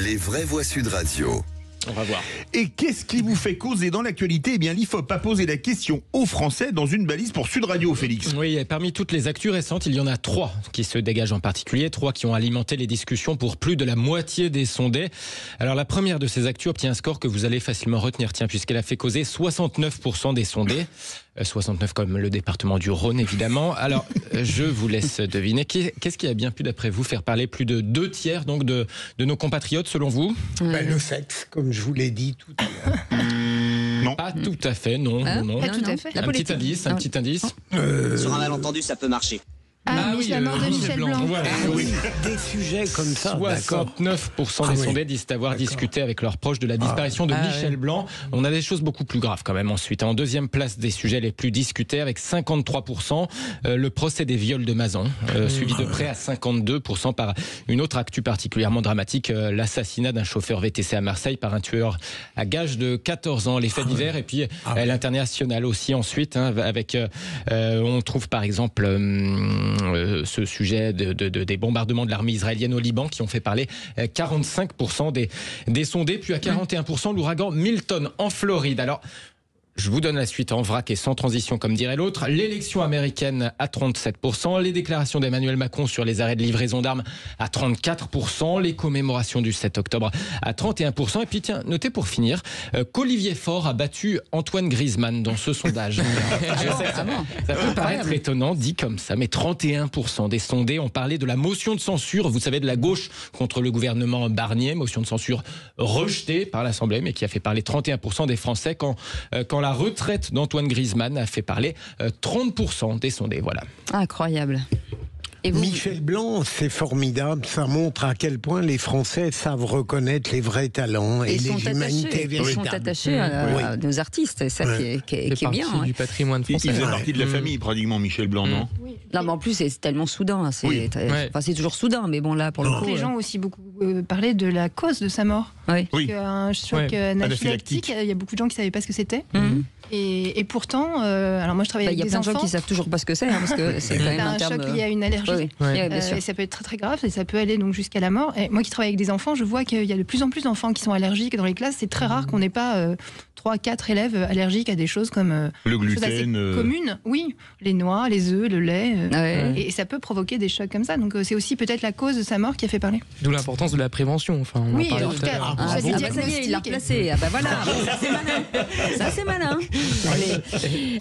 S1: Les vraies voix Sud Radio.
S3: On va voir. Et qu'est-ce qui vous fait causer dans l'actualité ? Eh bien, l'IFOP a posé la question aux Français dans une balise pour Sud Radio, Félix.
S6: Oui, et parmi toutes les actus récentes, il y en a 3 qui se dégagent en particulier, 3 qui ont alimenté les discussions pour plus de la moitié des sondés. Alors, la première de ces actus obtient un score que vous allez facilement retenir, puisqu'elle a fait causer 69% des sondés. 69 comme le département du Rhône, évidemment. Alors, je vous laisse deviner. Qu'est-ce qui a bien pu, d'après vous, faire parler plus de 2 tiers donc, de nos compatriotes, selon vous ?
S4: Le sexe, comme je vous l'ai dit tout à l'heure.
S6: Non. Pas tout à fait, non. Non.
S5: Pas tout à fait.
S6: Un petit indice.
S21: Sur un malentendu, ça peut marcher.
S5: La mort de Michel Blanc.
S6: Voilà.
S4: Des sujets comme ça.
S6: 69% des sondés disent avoir discuté avec leurs proches de la disparition de Michel Blanc. On a des choses beaucoup plus graves quand même ensuite. En deuxième place des sujets les plus discutés avec 53%, le procès des viols de Mazan, suivi de près à 52% par une autre actu particulièrement dramatique, l'assassinat d'un chauffeur VTC à Marseille par un tueur à gages de 14 ans, les faits divers et puis l'international aussi ensuite, avec on trouve par exemple ce sujet des bombardements de l'armée israélienne au Liban qui ont fait parler 45% des sondés, puis à 41% l'ouragan Milton en Floride. Alors, je vous donne la suite en vrac et sans transition, comme dirait l'autre. L'élection américaine à 37%, les déclarations d'Emmanuel Macron sur les arrêts de livraison d'armes à 34%, les commémorations du 7 octobre à 31%. Et puis tiens, notez pour finir qu'Olivier Faure a battu Antoine Griezmann dans ce sondage. Je sais que ça peut paraître étonnant, dit comme ça, mais 31% des sondés ont parlé de la motion de censure, vous savez, de la gauche contre le gouvernement Barnier, motion de censure rejetée par l'Assemblée, mais qui a fait parler 31% des Français quand la retraite d'Antoine Griezmann a fait parler 30% des sondés. Voilà.
S2: Incroyable. Et vous...
S4: Michel Blanc, c'est formidable. Ça montre à quel point les Français savent reconnaître les vrais talents et les humanités véritables.
S2: Ils sont attachés à nos artistes, c'est ça qui est bien.
S8: Du patrimoine français.
S3: Il faisait partie de la famille, pratiquement, Michel Blanc, non ?
S2: Non, mais en plus, c'est tellement soudain. C'est toujours soudain, mais bon, là, pour le coup...
S5: Les gens ont aussi beaucoup parlé de la cause de sa mort.
S2: Oui.
S5: Un choc anaphylactique, il y a beaucoup de gens qui ne savaient pas ce que c'était. Et pourtant, alors moi je travaille avec des enfants. Il y a plein de gens
S2: qui ne savent toujours pas ce que c'est, parce que c'est quand même un terme...
S5: choc lié à une allergie. Et ça peut être très très grave, et ça peut aller donc jusqu'à la mort. Et moi qui travaille avec des enfants, je vois qu'il y a de plus en plus d'enfants qui sont allergiques dans les classes. C'est très rare qu'on n'ait pas 3-4 élèves allergiques à des choses comme
S3: le gluten
S5: communes. Oui, les noix, les œufs, le lait. Et ça peut provoquer des chocs comme ça. Donc c'est aussi peut-être la cause de sa mort qui a fait parler.
S8: D'où l'importance de la prévention. Enfin, on
S5: oui,
S8: en
S5: tout cas,
S2: ça y est, il l'a replacé. Voilà, ça c'est malin.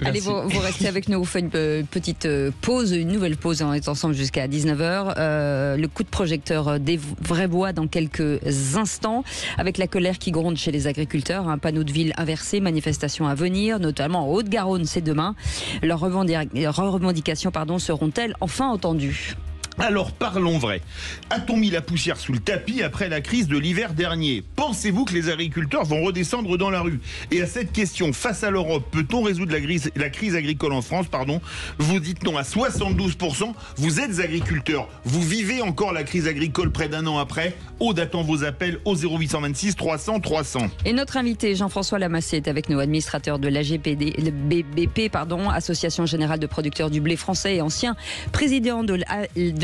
S2: Allez, vous restez avec nous. On fait une petite pause, une nouvelle pause. On est ensemble jusqu'à 19h. Le coup de projecteur des vraies voix dans quelques instants, avec la colère qui gronde chez les agriculteurs. Un panneau de ville inversé, manifestation à venir, notamment en Haute-Garonne, c'est demain. Leurs revendications seront-elles enfin entendues ?
S3: Alors parlons vrai. A-t-on mis la poussière sous le tapis après la crise de l'hiver dernier ? Pensez-vous que les agriculteurs vont redescendre dans la rue ? Et à cette question, face à l'Europe, peut-on résoudre la crise agricole en France ? Vous dites non à 72%. Vous êtes agriculteur. Vous vivez encore la crise agricole près d'un an après. Aude attend vos appels au 0826 300 300.
S2: Et notre invité, Jean-François Lamassé, est avec nous, administrateur de l'AGBP, Association Générale de Producteurs du Blé Français et ancien président de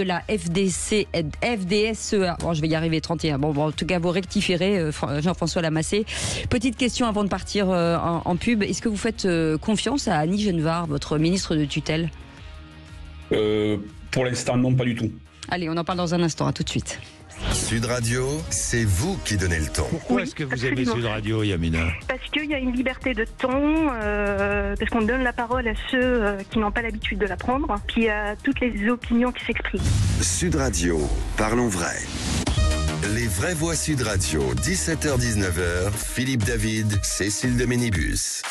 S2: la FDSEA. Bon, je vais y arriver, 31. Bon, en tout cas, vous rectifierez, Jean-François Lamassé. Petite question avant de partir en pub. Est-ce que vous faites confiance à Annie Genevard, votre ministre de tutelle ?
S9: Pour l'instant, non, pas du tout.
S2: Allez, on en parle dans un instant. À tout de suite.
S1: Sud Radio, c'est vous qui donnez le ton.
S11: Pourquoi est-ce que vous aimez Sud Radio, Yamina ?
S18: Parce qu'il y a une liberté de ton, parce qu'on donne la parole à ceux qui n'ont pas l'habitude de la prendre, puis à toutes les opinions qui s'expriment.
S1: Sud Radio, parlons vrai. Les vraies voix Sud Radio, 17h-19h, Philippe David, Cécile de Ménibus.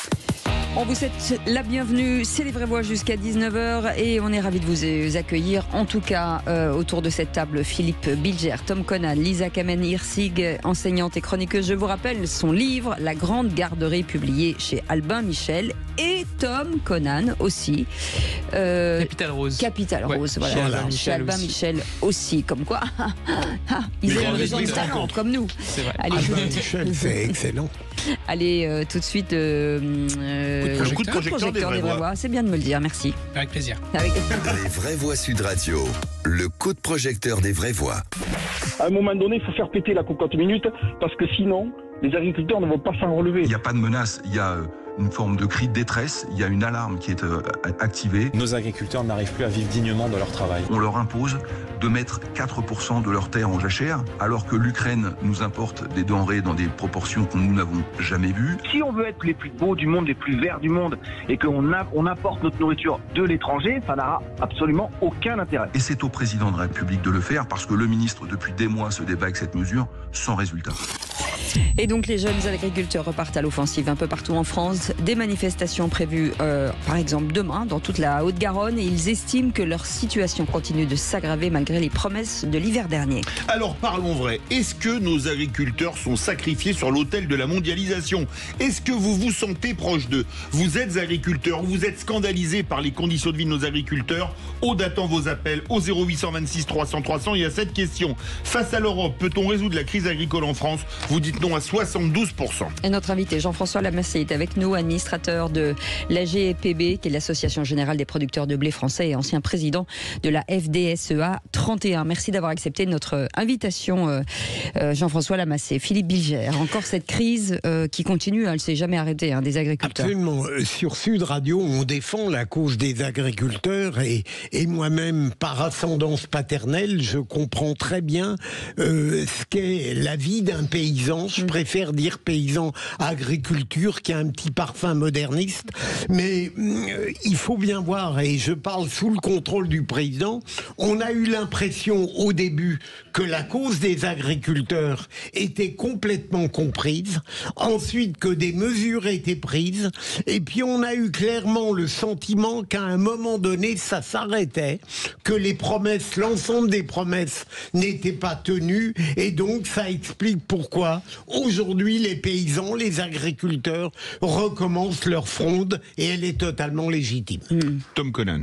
S2: On vous souhaite la bienvenue, c'est les vraies voix jusqu'à 19h et on est ravis de vous accueillir. En tout cas, autour de cette table, Philippe Bilger, Tom Conan, Lisa Kamen-Hirsig, enseignante et chroniqueuse. Je vous rappelle son livre, La Grande Garderie, publié chez Albin Michel, et Tom Conan aussi.
S8: Capital Rose.
S2: Capital
S8: Ouais,
S2: Rose, voilà. Chez Albin Michel aussi, comme quoi. Ils ont besoin de talent, comme nous.
S8: C'est vrai.
S2: Allez,
S4: Albin Michel, c'est excellent.
S2: Allez, tout de suite, coup de projecteur des vraies voix. C'est bien de me le dire, merci.
S9: Avec plaisir.
S1: Les vraies voix Sud Radio, le coup de projecteur des vraies voix.
S10: À un moment donné, il faut faire péter la cocotte minute parce que sinon, les agriculteurs ne vont pas s'en relever.
S23: Il n'y a pas de menace, il y a une forme de cri de détresse, il y a une alarme qui est activée.
S14: Nos agriculteurs n'arrivent plus à vivre dignement de leur travail.
S23: On leur impose de mettre 4% de leurs terres en jachère, alors que l'Ukraine nous importe des denrées dans des proportions que nous n'avons jamais vues.
S7: Si on veut être les plus beaux du monde, les plus verts du monde, et qu'on apporte notre nourriture de l'étranger, ça n'aura absolument aucun intérêt.
S23: Et c'est au président de la République de le faire, parce que le ministre, depuis des mois, se débat avec cette mesure, sans résultat.
S2: Et donc les jeunes agriculteurs repartent à l'offensive un peu partout en France. Des manifestations prévues par exemple demain dans toute la Haute-Garonne et ils estiment que leur situation continue de s'aggraver malgré les promesses de l'hiver dernier.
S3: Alors parlons vrai, est-ce que nos agriculteurs sont sacrifiés sur l'autel de la mondialisation? Est-ce que vous vous sentez proche d'eux? Vous êtes agriculteurs, vous êtes scandalisés par les conditions de vie de nos agriculteurs? Aude attend vos appels au 0826 300 300. Il y a cette question. Face à l'Europe, peut-on résoudre la crise agricole en France? Vous dites non à 72%.
S2: Et notre invité Jean-François Lamassé est avec nous, administrateur de l'AGPB, qui est l'Association Générale des Producteurs de Blé Français et ancien président de la FDSEA 31. Merci d'avoir accepté notre invitation, Jean-François Lamassé. Philippe Bilger, encore cette crise qui continue, elle ne s'est jamais arrêtée, des agriculteurs.
S4: Absolument. Sur Sud Radio, on défend la cause des agriculteurs et moi-même, par ascendance paternelle, je comprends très bien ce qu'est la vie d'un paysan. Je préfère dire paysan agriculture qui a un petit parfum moderniste, mais il faut bien voir, et je parle sous le contrôle du président, on a eu l'impression au début que la cause des agriculteurs était complètement comprise, ensuite que des mesures étaient prises, et puis on a eu clairement le sentiment qu'à un moment donné ça s'arrêtait, que les promesses, l'ensemble des promesses n'étaient pas tenues, et donc ça explique pourquoi aujourd'hui les paysans, les agriculteurs recommencent leur fronde et elle est totalement légitime.
S3: Tom Conan.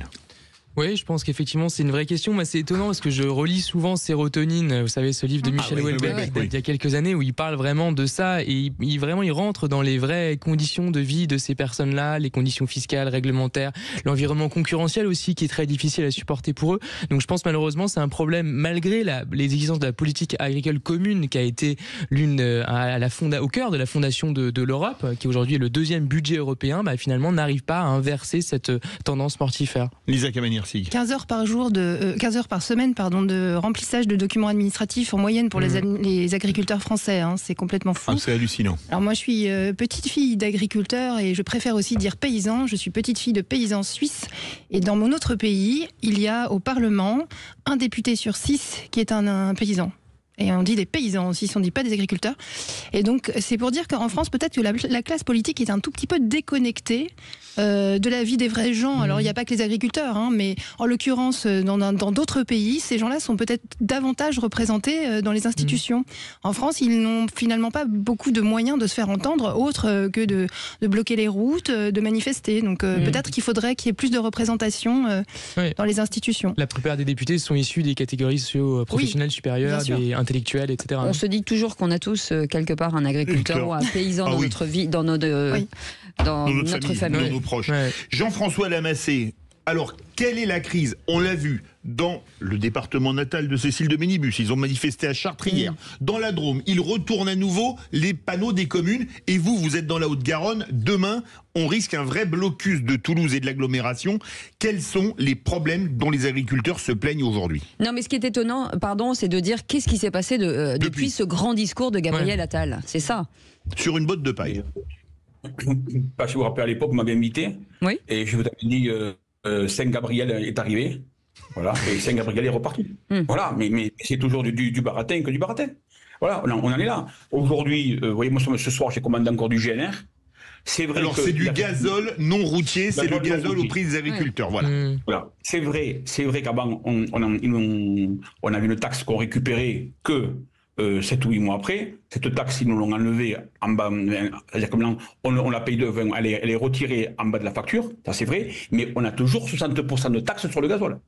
S8: Oui, je pense qu'effectivement c'est une vraie question. Moi, c'est étonnant parce que je relis souvent Sérotonine, vous savez, ce livre de Michel Houellebecq il y a quelques années où il parle vraiment de ça et il rentre dans les vraies conditions de vie de ces personnes-là, les conditions fiscales, réglementaires, l'environnement concurrentiel aussi qui est très difficile à supporter pour eux. Donc je pense malheureusement c'est un problème malgré les exigences de la politique agricole commune qui a été au cœur de la fondation de l'Europe, qui aujourd'hui est le deuxième budget européen, finalement n'arrive pas à inverser cette tendance mortifère.
S3: Lisa Kamen-Hirsig.
S5: 15 heures par semaine de remplissage de documents administratifs en moyenne pour les agriculteurs français. C'est complètement fou.
S3: C'est hallucinant.
S5: Alors moi, je suis petite fille d'agriculteur et je préfère aussi dire paysan. Je suis petite fille de paysan suisse. Et dans mon autre pays, il y a au Parlement un député sur 6 qui est un paysan. Et on dit des paysans aussi, on ne dit pas des agriculteurs. Et donc, c'est pour dire qu'en France, peut-être que la classe politique est un tout petit peu déconnectée de la vie des vrais gens. Alors, il n'y a pas que les agriculteurs, mais en l'occurrence, dans d'autres pays, ces gens-là sont peut-être davantage représentés dans les institutions. En France, ils n'ont finalement pas beaucoup de moyens de se faire entendre, autre que de bloquer les routes, de manifester. Donc, peut-être qu'il faudrait qu'il y ait plus de représentation dans les institutions.
S8: La plupart des députés sont issus des catégories socio-professionnelles supérieures, des intellectuels, etc.
S2: On se dit toujours qu'on a tous quelque part un agriculteur ou un paysan dans notre vie, dans notre famille.
S3: Dans nos proches. Jean-François Lamassé, alors quelle est la crise? On l'a vu dans le département natal de Cécile de Ménibus, ils ont manifesté à Chartres hier. Dans la Drôme, ils retournent à nouveau les panneaux des communes. Et vous êtes dans la Haute-Garonne. Demain, on risque un vrai blocus de Toulouse et de l'agglomération. Quels sont les problèmes dont les agriculteurs se plaignent aujourd'hui?
S2: Non, mais ce qui est étonnant, c'est de dire qu'est-ce qui s'est passé depuis ce grand discours de Gabriel Attal. C'est ça.
S3: Sur une botte de paille.
S24: Parce que vous vous rappelez, à l'époque, vous m'avez invité.
S2: Oui.
S24: Et je vous avais dit, Saint-Gabriel est arrivé. Voilà, et Saint-Gabriel est reparti. Voilà, mais c'est toujours du baratin que du baratin. Voilà, on en est là. Aujourd'hui, vous voyez, moi ce soir, j'ai commandé encore du GNR. C'est vrai.
S3: Alors c'est du gazole non routier, c'est le gazole au prix des agriculteurs. Voilà.
S24: Voilà. C'est vrai qu'avant, on avait une taxe qu'on récupérait que 7 ou 8 mois après. Cette taxe, ils nous l'ont enlevée en bas, c'est-à-dire que maintenant, on la paye elle est retirée en bas de la facture, ça c'est vrai, mais on a toujours 60% de taxes sur le gazole.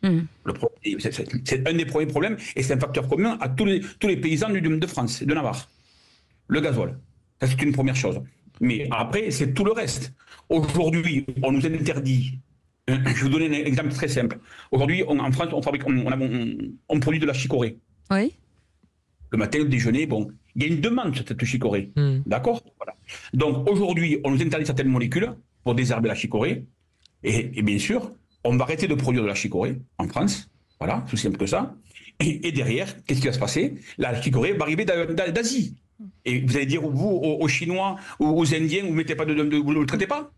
S24: C'est un des premiers problèmes et c'est un facteur commun à tous les paysans de France et de Navarre. Le gazole. Ça, c'est une première chose. Mais après, c'est tout le reste. Aujourd'hui, on nous interdit. Je vais vous donner un exemple très simple. Aujourd'hui, en France, on produit de la chicorée.
S2: Oui.
S24: Le matin, au déjeuner, bon, il y a une demande sur cette chicorée. D'accord, voilà. Donc aujourd'hui, on nous interdit certaines molécules pour désherber la chicorée. Et bien sûr, on va arrêter de produire de la chicorée en France. Voilà, tout simple que ça. Et derrière, qu'est-ce qui va se passer? La chicorée va arriver d'Asie. Et vous allez dire, vous, aux Chinois ou aux Indiens, vous ne le traitez pas?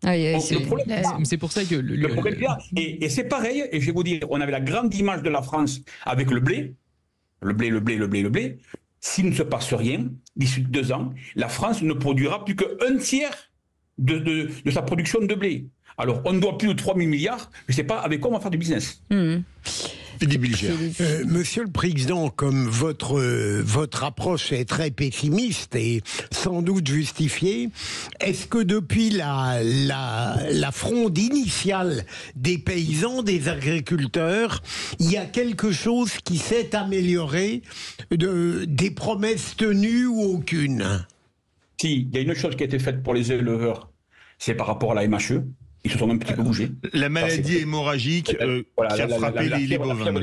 S8: C'est pour ça que
S24: le problème est là. Et c'est pareil, et je vais vous dire, on avait la grande image de la France avec le blé. Le blé. S'il ne se passe rien, d'ici 2 ans, la France ne produira plus qu'un tiers de sa production de blé. Alors, on doit plus de 3 000 milliards, je ne sais pas avec quoi on va faire du business.
S4: Monsieur le Président, comme votre approche est très pessimiste et sans doute justifiée, est-ce que depuis la fronde initiale des paysans, des agriculteurs, il y a quelque chose qui s'est amélioré, des promesses tenues ou aucune?
S24: Si, il y a une chose qui a été faite pour les éleveurs, c'est par rapport à la MHE. Ils se sont un petit peu bougés.
S3: La maladie hémorragique qui a frappé les bovins.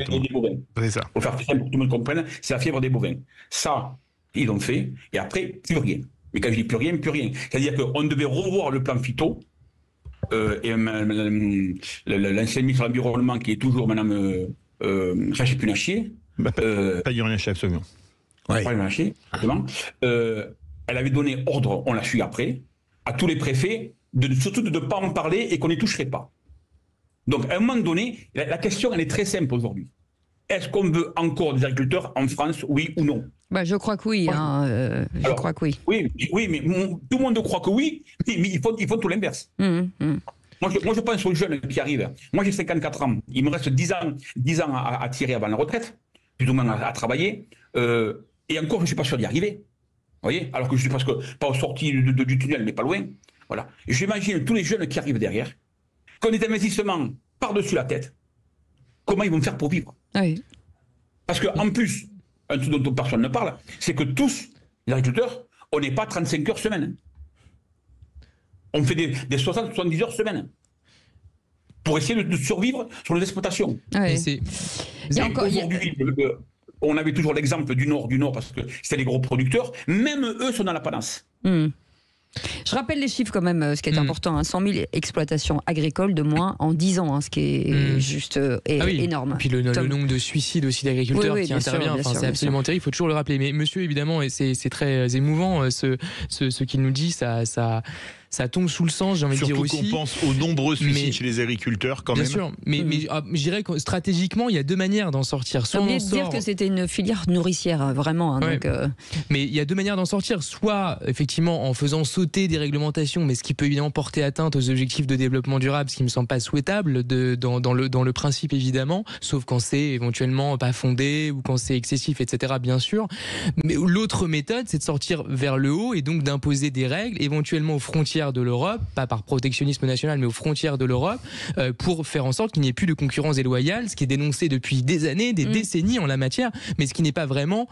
S24: C'est ça. Pour faire simple, pour que tout le monde comprenne, c'est la fièvre des bovins. Ça, ils l'ont fait, et après, plus rien. Mais quand je dis plus rien. C'est-à-dire qu'on devait revoir le plan phyto, et l'ancien ministre de l'Environnement, qui est toujours Madame Raché-Punachier.
S3: Pas du rien, absolument.
S24: Pas Punachier, exactement. Elle avait donné ordre, on l'a su après, à tous les préfets, surtout de ne pas en parler et qu'on n'y toucherait pas. Donc, à un moment donné, la question, elle est très simple aujourd'hui. Est-ce qu'on veut encore des agriculteurs en France, oui ou non?
S2: Je crois que oui. Je crois que oui.
S24: Oui, mais tout le monde croit que oui, mais ils font tout l'inverse. Moi, je pense aux jeunes qui arrivent. Moi, j'ai 54 ans. Il me reste 10 ans à tirer avant la retraite, plus ou moins à travailler. Et encore, je ne suis pas sûr d'y arriver. Vous voyez? Alors que je suis presque pas au sorti du tunnel, mais pas loin. Voilà. J'imagine tous les jeunes qui arrivent derrière, qui ont des investissements par-dessus la tête, comment ils vont faire pour vivre? Parce qu'en plus, un truc dont personne ne parle, c'est que tous, les agriculteurs, on n'est pas 35 heures semaine. On fait des 60-70 heures semaine pour essayer de survivre sur les exploitations. Aujourd'hui, on avait toujours l'exemple du Nord, parce que c'était les gros producteurs, même eux sont dans la panasse.
S2: Je rappelle les chiffres quand même, ce qui est important, 100 000 exploitations agricoles de moins en 10 ans, ce qui est juste énorme.
S8: Et puis le nombre de suicides aussi d'agriculteurs qui intervient, c'est absolument terrible, il faut toujours le rappeler. Mais monsieur, évidemment, et c'est très émouvant, ce qu'il nous dit, ça tombe sous le sens, j'ai envie de dire aussi.
S3: Surtout qu'on pense aux nombreux suicides chez les agriculteurs quand même.
S8: Bien sûr, mais je dirais que stratégiquement, il y a 2 manières d'en sortir.
S2: Soit on en sort... dire que c'était une filière nourricière, vraiment. Donc,
S8: mais il y a 2 manières d'en sortir. Soit, effectivement, en faisant sauter des réglementations, mais ce qui peut évidemment porter atteinte aux objectifs de développement durable, ce qui me semble pas souhaitable dans le principe, évidemment, sauf quand c'est éventuellement pas fondé ou quand c'est excessif, etc., bien sûr. Mais l'autre méthode, c'est de sortir vers le haut et donc d'imposer des règles, éventuellement aux frontières de l'Europe, pas par protectionnisme national, mais aux frontières de l'Europe, pour faire en sorte qu'il n'y ait plus de concurrence déloyale, ce qui est dénoncé depuis des années, des décennies en la matière, mais ce qui n'est pas vraiment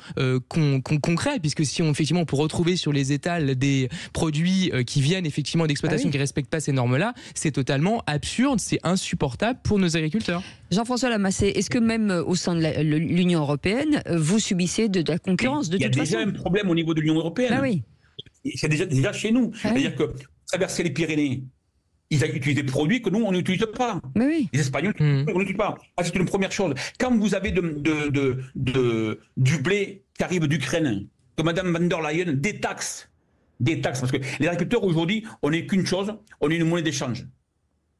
S8: concret, puisque si on effectivement peut retrouver sur les étals des produits qui viennent effectivement d'exploitations qui ne respectent pas ces normes-là, c'est totalement absurde, c'est insupportable pour nos agriculteurs.
S2: Jean-François Lamassé, est-ce que même au sein de l'Union européenne, vous subissez de la concurrence de toute façon?
S24: Il y a déjà un problème au niveau de l'Union européenne.
S2: Ah oui.
S24: C'est déjà chez nous. C'est-à-dire que traverser les Pyrénées, ils utilisent des produits que nous, on n'utilise pas.
S2: Mais oui.
S24: Les Espagnols, on n'utilise pas. C'est une première chose. Quand vous avez du blé qui arrive d'Ukraine, que Mme van der Leyen détaxe, parce que les agriculteurs aujourd'hui, on n'est qu'une chose, on est une monnaie d'échange.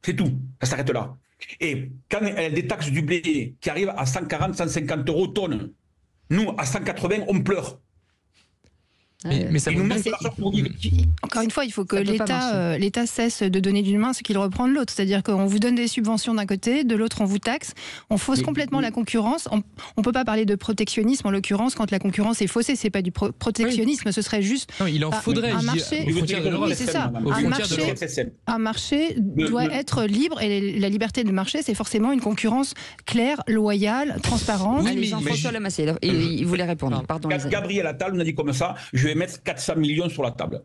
S24: C'est tout. Ça s'arrête là. Et quand elle détaxe du blé qui arrive à 140, 150 € tonne, Nous, à 180, on pleure.
S8: Mais ça
S24: nous
S8: vous
S24: manque
S8: dit-
S24: de l'argent pour vivre.
S5: Encore une fois, il faut que
S2: Ça peut pas
S5: l'État cesse de donner d'une main ce qu'il reprend de l'autre. C'est-à-dire qu'on vous donne des subventions d'un côté, de l'autre on vous taxe. On fausse complètement la concurrence. On ne peut pas parler de protectionnisme en l'occurrence quand la concurrence est faussée. C'est pas du protectionnisme, ce serait juste
S8: Non, il en faudrait,
S5: un
S8: je dis,
S5: marché.
S8: aux frontières de l'Europe.
S5: Oui, c'est ça.
S8: Aux
S5: Un
S8: frontières de l'Europe.
S5: marché doit être libre et la liberté de marché, c'est forcément une concurrence claire, loyale, transparente.
S2: Allez, Jean-François Lamassé, il voulait répondre. Pardon. les amis.
S24: Gabriel Attal nous a dit comme ça, je vais mettre 400 millions sur la table.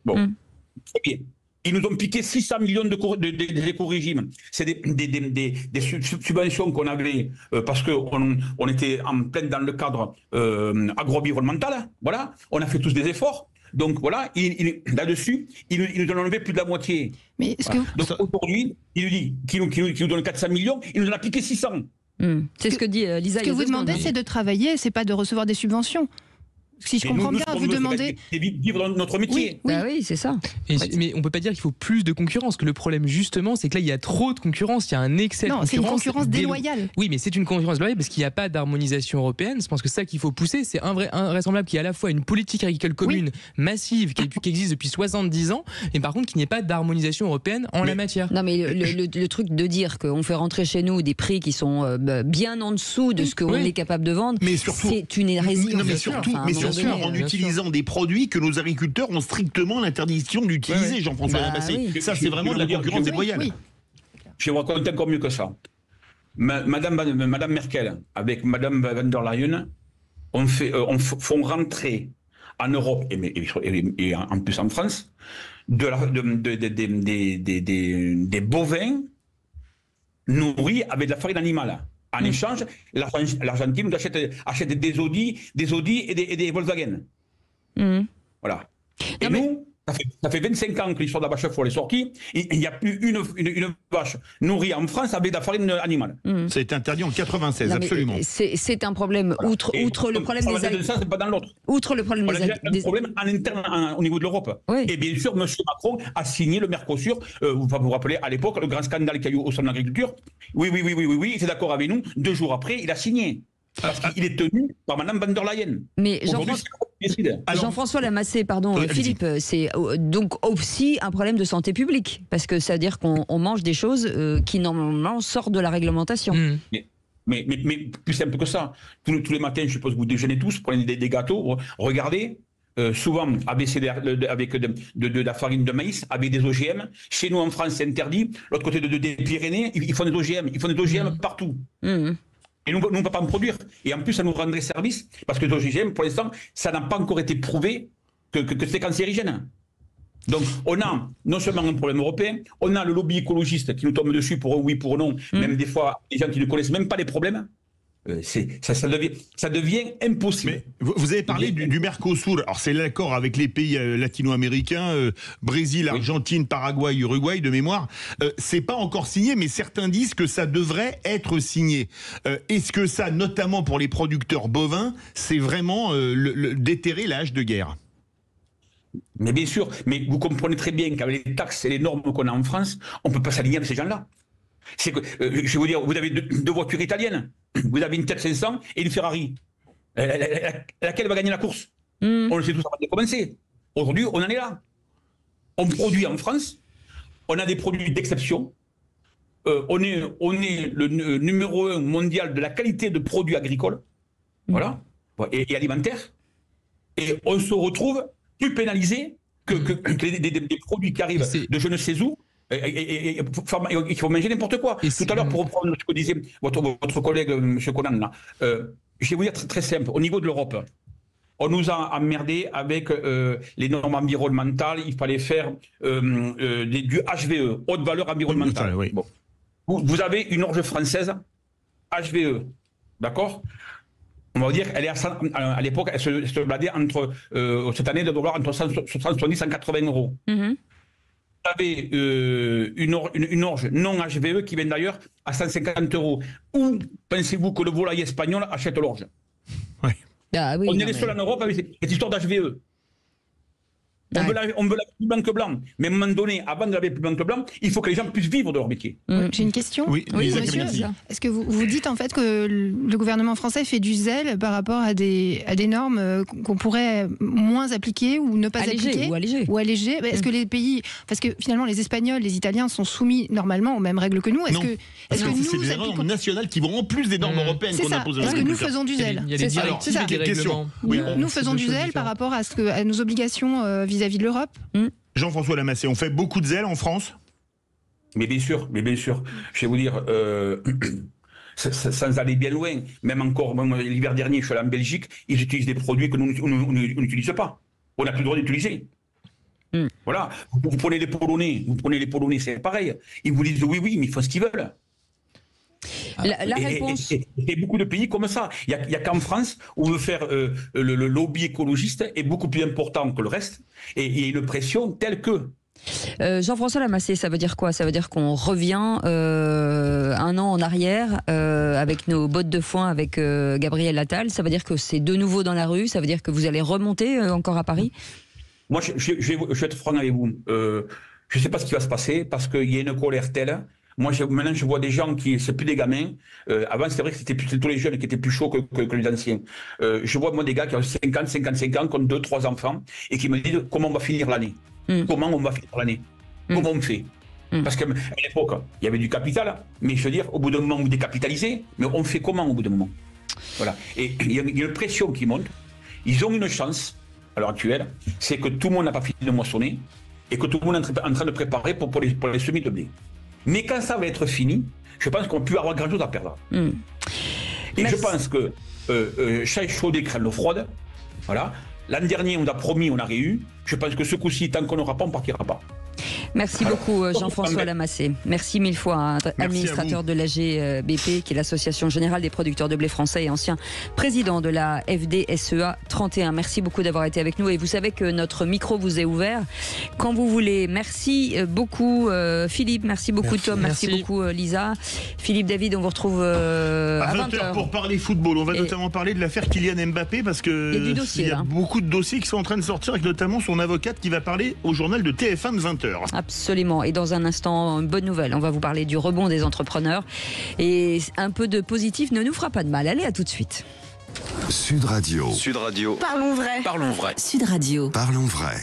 S24: Bon, très bien. Ils nous ont piqué 600 millions d'éco-régimes. C'est des subventions qu'on avait parce qu'on était en plein dans le cadre agro-environnemental. Voilà, on a fait tous des efforts. Donc voilà, là-dessus, ils nous ont enlevé plus de la moitié.
S5: Mais
S24: Donc aujourd'hui, il nous dit qu'il nous donne 400 millions, il nous en a piqué 600.
S2: C'est ce que dit Lisa.
S5: Ce que vous demandez, c'est de travailler, c'est pas de recevoir des subventions. Si je comprends bien, vous demandez.
S24: C'est vivre notre métier.
S2: Oui, c'est ça.
S8: Mais on peut pas dire qu'il faut plus de concurrence. Que le problème justement, c'est que là il y a trop de concurrence, il y a un excès de concurrence.
S5: Non, c'est une concurrence déloyale.
S8: Oui, mais c'est une concurrence déloyale parce qu'il n'y a pas d'harmonisation européenne. Je pense que c'est ça qu'il faut pousser. C'est invraisemblable qu'il y ait à la fois une politique agricole commune massive qui existe depuis 70 ans, mais par contre qu'il n'y ait pas d'harmonisation européenne en la matière.
S2: Non, mais le truc de dire qu'on fait rentrer chez nous des prix qui sont bien en dessous de ce qu'on est capable de vendre, c'est une hérésie.
S3: Mais surtout, en utilisant des produits que nos agriculteurs ont strictement l'interdiction d'utiliser, Jean-François Lamassé. Ça, c'est vraiment de la concurrence déloyale.
S24: Je vais vous raconter encore mieux que ça. Madame Merkel, avec Madame van der Leyen, font rentrer en Europe, et en plus en France, des bovins nourris avec de la farine animale. En échange, l'Argentine nous achète des Audi et des Volkswagen. Voilà. Et nous, ça fait 25 ans que l'histoire de la vache folle est sortie. Il n'y a plus une vache nourrie en France avec de la farine animale.
S3: Ça a été interdit en 96, absolument.
S2: C'est un problème, outre le problème des agriculteurs.
S24: Ça, c'est pas dans l'autre.
S2: Outre le problème
S24: des agriculteurs. Un problème en interne au niveau de l'Europe. Et bien sûr, M. Macron a signé le Mercosur. Vous vous rappelez, à l'époque, le grand scandale qu'il y a eu au sein de l'agriculture. Oui, il était d'accord avec nous. 2 jours après, il a signé. Parce qu'il est tenu par Mme van der Leyen.
S2: Mais Jean-François Lamassé, pardon, Philippe, c'est donc aussi un problème de santé publique. Parce que ça veut dire qu'on mange des choses qui normalement sortent de la réglementation.
S24: Mais plus simple que ça. Tous les matins, je suppose que vous déjeunez tous, prenez des gâteaux, regardez. Souvent avec de la farine de maïs, avec des OGM. Chez nous en France, c'est interdit. L'autre côté des Pyrénées, ils font des OGM. Ils font des OGM partout. Et nous, on ne peut pas en produire. Et en plus, ça nous rendrait service, parce que les OGM, pour l'instant, ça n'a pas encore été prouvé que c'est cancérigène. Donc, on a non seulement un problème européen, on a le lobby écologiste qui nous tombe dessus pour un oui, pour un non, même des fois, des gens qui ne connaissent même pas les problèmes. Ça devient impossible.
S3: Mais vous avez parlé du Mercosur. Alors c'est l'accord avec les pays latino-américains, Brésil, Argentine, Paraguay, Uruguay de mémoire. C'est pas encore signé, mais certains disent que ça devrait être signé. Est-ce que ça, notamment pour les producteurs bovins, c'est vraiment déterrer la hache de guerre?
S24: Mais bien sûr, mais vous comprenez très bien qu'avec les taxes et les normes qu'on a en France, on ne peut pas s'aligner avec ces gens-là. C'est que, je vais vous dire, vous avez deux voitures italiennes, vous avez une Fiat 500 et une Ferrari. Laquelle va gagner la course? On le sait tous avant de commencer. Aujourd'hui, on en est là. On produit en France, on a des produits d'exception. On est le numéro 1 mondial de la qualité de produits agricoles, voilà, et alimentaires. Et on se retrouve plus pénalisé que des produits qui arrivent de je ne sais où. Il faut manger n'importe quoi. Tout à l'heure, pour reprendre ce que disait votre collègue, M. Conan, là, je vais vous dire très, très simple. Au niveau de l'Europe, on nous a emmerdé avec les normes environnementales. Il fallait faire du HVE, haute valeur environnementale. Oui. Bon. Vous avez une orge française, HVE, d'accord? On va dire, elle est à l'époque, elle se bladait cette année de dollars entre 170 et 180 euros. Vous avez une orge non HVE qui vient d'ailleurs à 150 euros. Où pensez-vous que le volailler espagnol achète l'orge? On est les seuls en Europe avec cette histoire d'HVE. On veut laver plus blanc que blanc. Mais à un moment donné, avant de laver plus blanc que blanc, il faut que les gens puissent vivre de leur métier.
S5: J'ai une question.
S24: Oui,
S5: monsieur. Est-ce que vous dites en fait que le gouvernement français fait du zèle par rapport à des normes qu'on pourrait moins appliquer ou ne pas appliquer ou alléger. Est-ce que les pays, parce que finalement les Espagnols, les Italiens sont soumis normalement aux mêmes règles que nous. Est-ce que nous
S3: c'est des normes nationales qui vont en plus des normes européennes qu'on impose.
S5: Est-ce que nous faisons du zèle?
S8: Il y a des directives et des règlements.
S5: Nous faisons du zèle par rapport à nos obligations vis-à-vis de l'Europe.
S3: Jean-François Lamassé, on fait beaucoup de zèle en France?
S24: Mais bien sûr. Je vais vous dire, sans aller bien loin, même encore, l'hiver dernier, je suis allé en Belgique, ils utilisent des produits que nous n'utilisons pas. On n'a plus le droit d'utiliser. Voilà. Vous prenez les Polonais, c'est pareil. Ils vous disent oui, mais ils font ce qu'ils veulent.
S2: La réponse.
S24: Et beaucoup de pays comme ça. Il n'y a qu'en France où on veut faire le lobby écologiste est beaucoup plus important que le reste. Et il y a une pression telle que.
S2: Jean-François Lamassé, ça veut dire quoi? Ça veut dire qu'on revient un an en arrière avec nos bottes de foin avec Gabriel Attal. Ça veut dire que c'est de nouveau dans la rue. Ça veut dire que vous allez remonter encore à Paris?
S24: Moi, je vais être franc avec vous. Je ne sais pas ce qui va se passer parce qu'il y a une colère telle. Moi, maintenant, je vois des gens qui, c'est plus des gamins. Avant, c'était vrai que c'était tous les jeunes qui étaient plus chauds que les anciens. Je vois, moi, des gars qui ont 50, 55 ans, qui ont 2, 3 enfants, et qui me disent comment on va finir l'année. Comment on va finir l'année? Comment on fait? Parce qu'à l'époque, il y avait du capital, mais je veux dire, au bout d'un moment, vous décapitalisez, mais on fait comment au bout d'un moment? Voilà. Et il y a une pression qui monte. Ils ont une chance, à l'heure actuelle, c'est que tout le monde n'a pas fini de moissonner, et que tout le monde est en train de préparer pour les semis de blé. Mais quand ça va être fini, je pense qu'on peut avoir grand-chose à perdre. Et je pense que chaque chaude crème l'eau froide. Voilà. L'an dernier, on a promis, on a eu. Je pense que ce coup-ci, tant qu'on n'aura pas, on ne partira pas.
S2: Merci beaucoup Jean-François Lamassé. Merci mille fois, administrateur de l'AGBP, qui est l'Association Générale des Producteurs de Blé Français et ancien président de la FDSEA 31. Merci beaucoup d'avoir été avec nous et vous savez que notre micro vous est ouvert quand vous voulez. Merci beaucoup Philippe, merci beaucoup Tom, merci beaucoup Lisa. Philippe David, on vous retrouve à 20h.
S3: Pour parler football, on va notamment parler de l'affaire Kylian Mbappé parce que il y a beaucoup de dossiers qui sont en train de sortir, avec notamment son avocate qui va parler au journal de TF1 de 20h.
S2: Absolument. Et dans un instant, une bonne nouvelle. On va vous parler du rebond des entrepreneurs. Et un peu de positif ne nous fera pas de mal. Allez, à tout de suite.
S1: Sud Radio.
S22: Parlons vrai.
S9: Sud Radio.
S1: Parlons vrai.